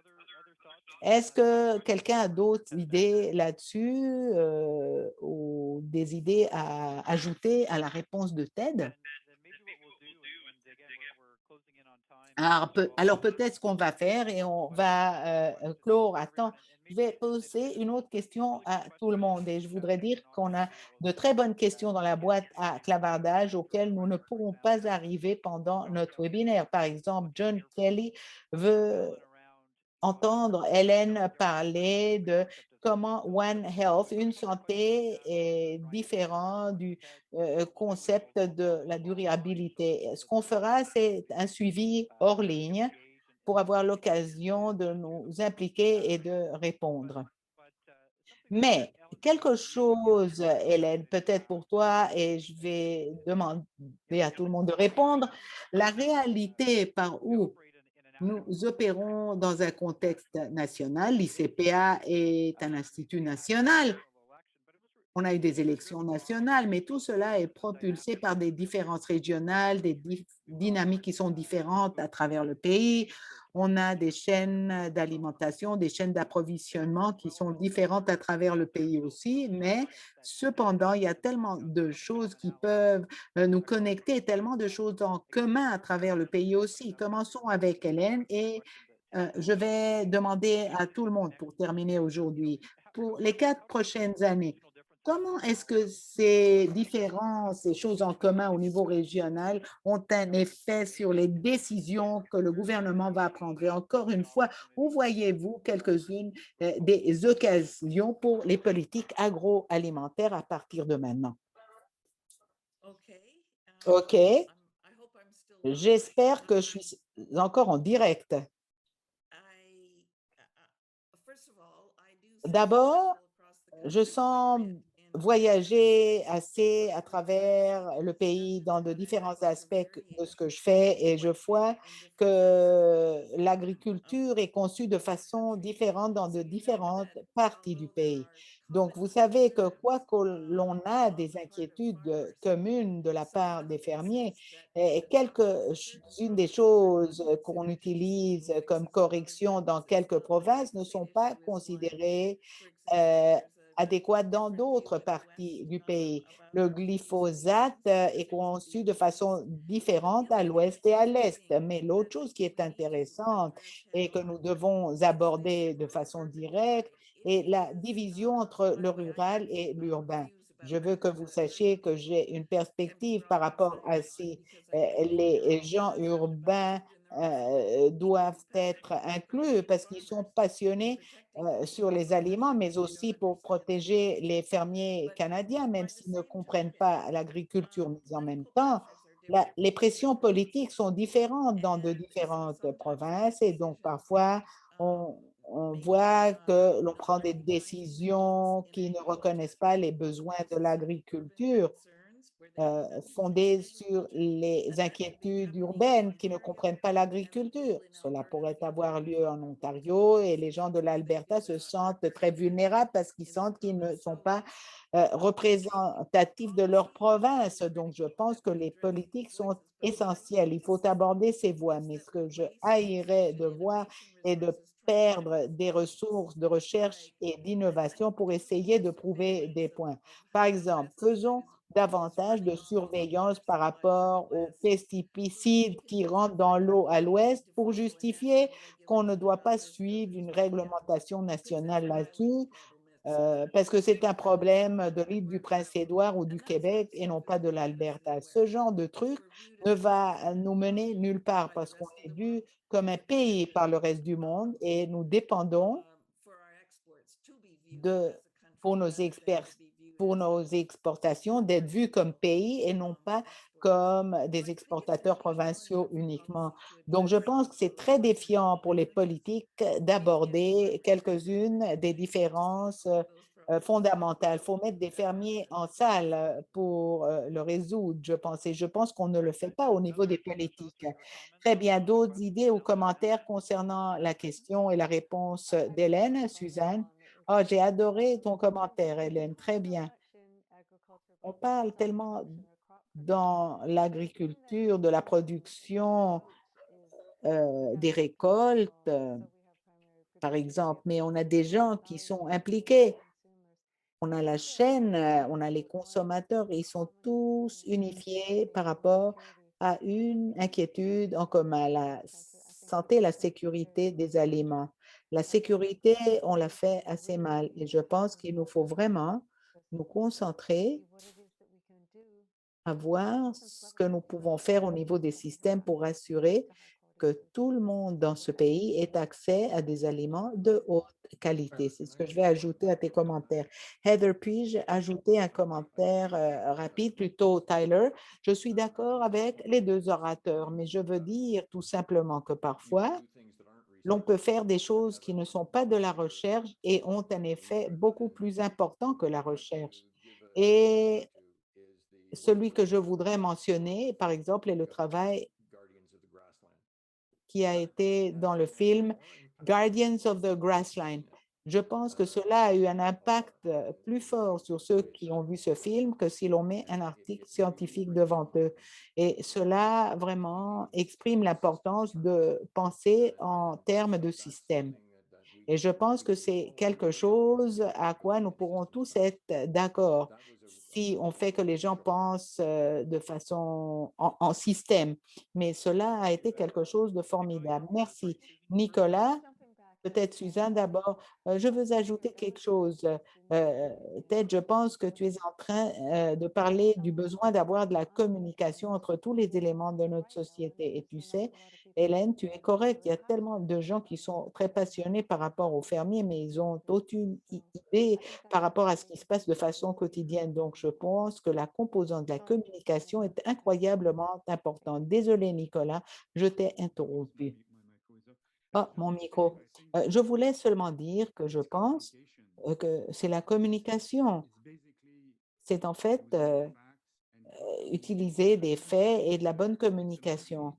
Est-ce que quelqu'un a d'autres idées là-dessus ou des idées à ajouter à la réponse de Ted? Alors peut-être ce qu'on va faire et on va clore. Attends, je vais poser une autre question à tout le monde et je voudrais dire qu'on a de très bonnes questions dans la boîte à clavardage auxquelles nous ne pourrons pas arriver pendant notre webinaire. Par exemple, John Kelly veut entendre Hélène parler de comment One Health, une santé, est différent du concept de la durabilité. Ce qu'on fera, c'est un suivi hors ligne pour avoir l'occasion de nous impliquer et de répondre. Mais quelque chose, Hélène, peut-être pour toi, et je vais demander à tout le monde de répondre, la réalité par où nous opérons dans un contexte national. L'ICPA est un institut national. On a eu des élections nationales, mais tout cela est propulsé par des différences régionales, des dynamiques qui sont différentes à travers le pays. On a des chaînes d'alimentation, des chaînes d'approvisionnement qui sont différentes à travers le pays aussi, mais cependant, il y a tellement de choses qui peuvent nous connecter, tellement de choses en commun à travers le pays aussi. Commençons avec Hélène et je vais demander à tout le monde pour terminer aujourd'hui, pour les 4 prochaines années, comment est-ce que ces différences, ces choses en commun au niveau régional ont un effet sur les décisions que le gouvernement va prendre? Et encore une fois, où voyez-vous quelques-unes des occasions pour les politiques agroalimentaires à partir de maintenant? OK. J'espère que je suis encore en direct. D'abord, je sens voyager assez à travers le pays dans de différents aspects de ce que je fais et je vois que l'agriculture est conçue de façon différente dans de différentes parties du pays. Donc, vous savez que quoi que l'on a des inquiétudes communes de la part des fermiers, et quelques-unes des choses qu'on utilise comme correction dans quelques provinces ne sont pas considérées euh, adéquate dans d'autres parties du pays. Le glyphosate est conçu de façon différente à l'ouest et à l'est. Mais l'autre chose qui est intéressante et que nous devons aborder de façon directe est la division entre le rural et l'urbain. Je veux que vous sachiez que j'ai une perspective par rapport à si les gens urbains doivent être inclus parce qu'ils sont passionnés sur les aliments, mais aussi pour protéger les fermiers canadiens, même s'ils ne comprennent pas l'agriculture. Mais en même temps, les pressions politiques sont différentes dans de différentes provinces et donc parfois On voit que l'on prend des décisions qui ne reconnaissent pas les besoins de l'agriculture, fondées sur les inquiétudes urbaines qui ne comprennent pas l'agriculture. Cela pourrait avoir lieu en Ontario et les gens de l'Alberta se sentent très vulnérables parce qu'ils sentent qu'ils ne sont pas représentatifs de leur province. Donc, je pense que les politiques sont essentielles. Il faut aborder ces voies, mais ce que je haïrais de voir est de perdre des ressources de recherche et d'innovation pour essayer de prouver des points. Par exemple, faisons davantage de surveillance par rapport aux pesticides qui rentrent dans l'eau à l'ouest pour justifier qu'on ne doit pas suivre une réglementation nationale là-dessus, parce que c'est un problème de l'île du Prince-Édouard ou du Québec et non pas de l'Alberta. Ce genre de truc ne va nous mener nulle part parce qu'on est vu comme un pays par le reste du monde et nous dépendons de, pour nos pour nos exportations d'être vus comme pays et non pas comme des exportateurs provinciaux uniquement. Donc, je pense que c'est très défiant pour les politiques d'aborder quelques-unes des différences fondamentales. Il faut mettre des fermiers en salle pour le résoudre, je pense. Et je pense qu'on ne le fait pas au niveau des politiques. Très bien. D'autres idées ou commentaires concernant la question et la réponse d'Hélène, Suzanne? Ah, j'ai adoré ton commentaire, Hélène. Très bien. On parle tellement dans l'agriculture, de la production des récoltes, par exemple, mais on a des gens qui sont impliqués. On a la chaîne, on a les consommateurs, et ils sont tous unifiés par rapport à une inquiétude en commun, la santé, la sécurité des aliments. La sécurité, on la fait assez mal et je pense qu'il nous faut vraiment nous concentrer à voir ce que nous pouvons faire au niveau des systèmes pour assurer que tout le monde dans ce pays ait accès à des aliments de haute qualité. C'est ce que je vais ajouter à tes commentaires. Heather, puis-je ajouter un commentaire rapide, plutôt Tyler? Je suis d'accord avec les deux orateurs, mais je veux dire tout simplement que parfois, l'on peut faire des choses qui ne sont pas de la recherche et ont un effet beaucoup plus important que la recherche. Et celui que je voudrais mentionner, par exemple, est le travail qui a été dans le film Guardians of the Grassland. Je pense que cela a eu un impact plus fort sur ceux qui ont vu ce film que si l'on met un article scientifique devant eux. Et cela vraiment exprime l'importance de penser en termes de système. Et je pense que c'est quelque chose à quoi nous pourrons tous être d'accord si on fait que les gens pensent de façon en système. Mais cela a été quelque chose de formidable. Merci. Nicolas, peut-être Suzanne d'abord, je veux ajouter quelque chose. Ted, je pense que tu es en train de parler du besoin d'avoir de la communication entre tous les éléments de notre société. Et tu sais, Hélène, tu es correcte. Il y a tellement de gens qui sont très passionnés par rapport aux fermiers, mais ils ont aucune idée par rapport à ce qui se passe de façon quotidienne. Donc, je pense que la composante de la communication est incroyablement importante. Désolé, Nicolas, je t'ai interrompu. Ah, mon micro. Je voulais seulement dire que je pense que c'est la communication. C'est en fait utiliser des faits et de la bonne communication.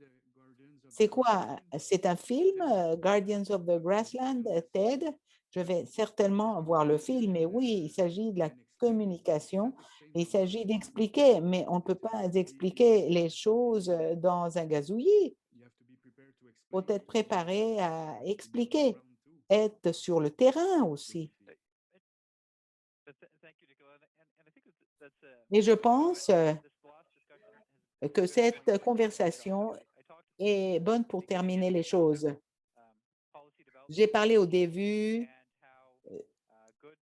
C'est quoi? C'est un film, Guardians of the Grassland, Ted? Je vais certainement voir le film, mais oui, il s'agit de la communication. Il s'agit d'expliquer, mais on ne peut pas expliquer les choses dans un gazouillis. Il faut être préparé à expliquer, être sur le terrain aussi. Et je pense que cette conversation est bonne pour terminer les choses. J'ai parlé au début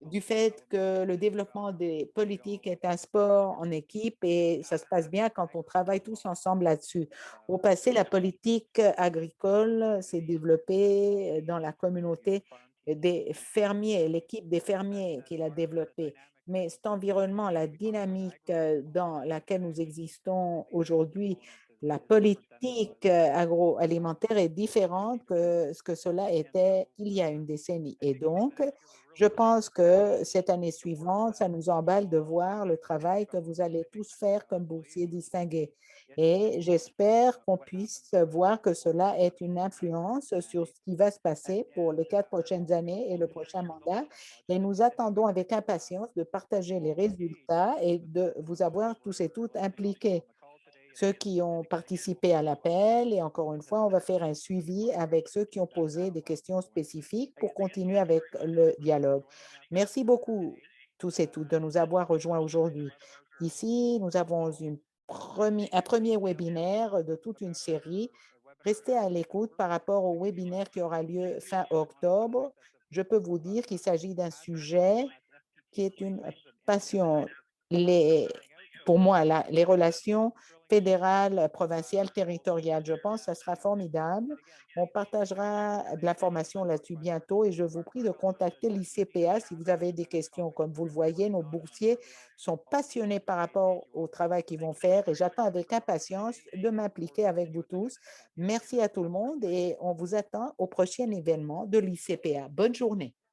du fait que le développement des politiques est un sport en équipe et ça se passe bien quand on travaille tous ensemble là-dessus. Au passé, la politique agricole s'est développée dans la communauté des fermiers, l'équipe des fermiers qui l'a développée. Mais cet environnement, la dynamique dans laquelle nous existons aujourd'hui, La politique agroalimentaire est différente que ce que cela était il y a une décennie. Et donc, je pense que cette année suivante, ça nous emballe de voir le travail que vous allez tous faire comme boursiers distingués. Et j'espère qu'on puisse voir que cela ait une influence sur ce qui va se passer pour les 4 prochaines années et le prochain mandat. Et nous attendons avec impatience de partager les résultats et de vous avoir tous et toutes impliqués, ceux qui ont participé à l'appel. Et encore une fois, on va faire un suivi avec ceux qui ont posé des questions spécifiques pour continuer avec le dialogue. Merci beaucoup, tous et toutes, de nous avoir rejoints aujourd'hui. Ici, nous avons un premier webinaire de toute une série. Restez à l'écoute par rapport au webinaire qui aura lieu fin octobre. Je peux vous dire qu'il s'agit d'un sujet qui est une passion. Pour moi, les relations fédérales, provinciales, territoriales, je pense que ça sera formidable. On partagera de l'information là-dessus bientôt et je vous prie de contacter l'ICPA si vous avez des questions. Comme vous le voyez, nos boursiers sont passionnés par rapport au travail qu'ils vont faire et j'attends avec impatience de m'impliquer avec vous tous. Merci à tout le monde et on vous attend au prochain événement de l'ICPA. Bonne journée.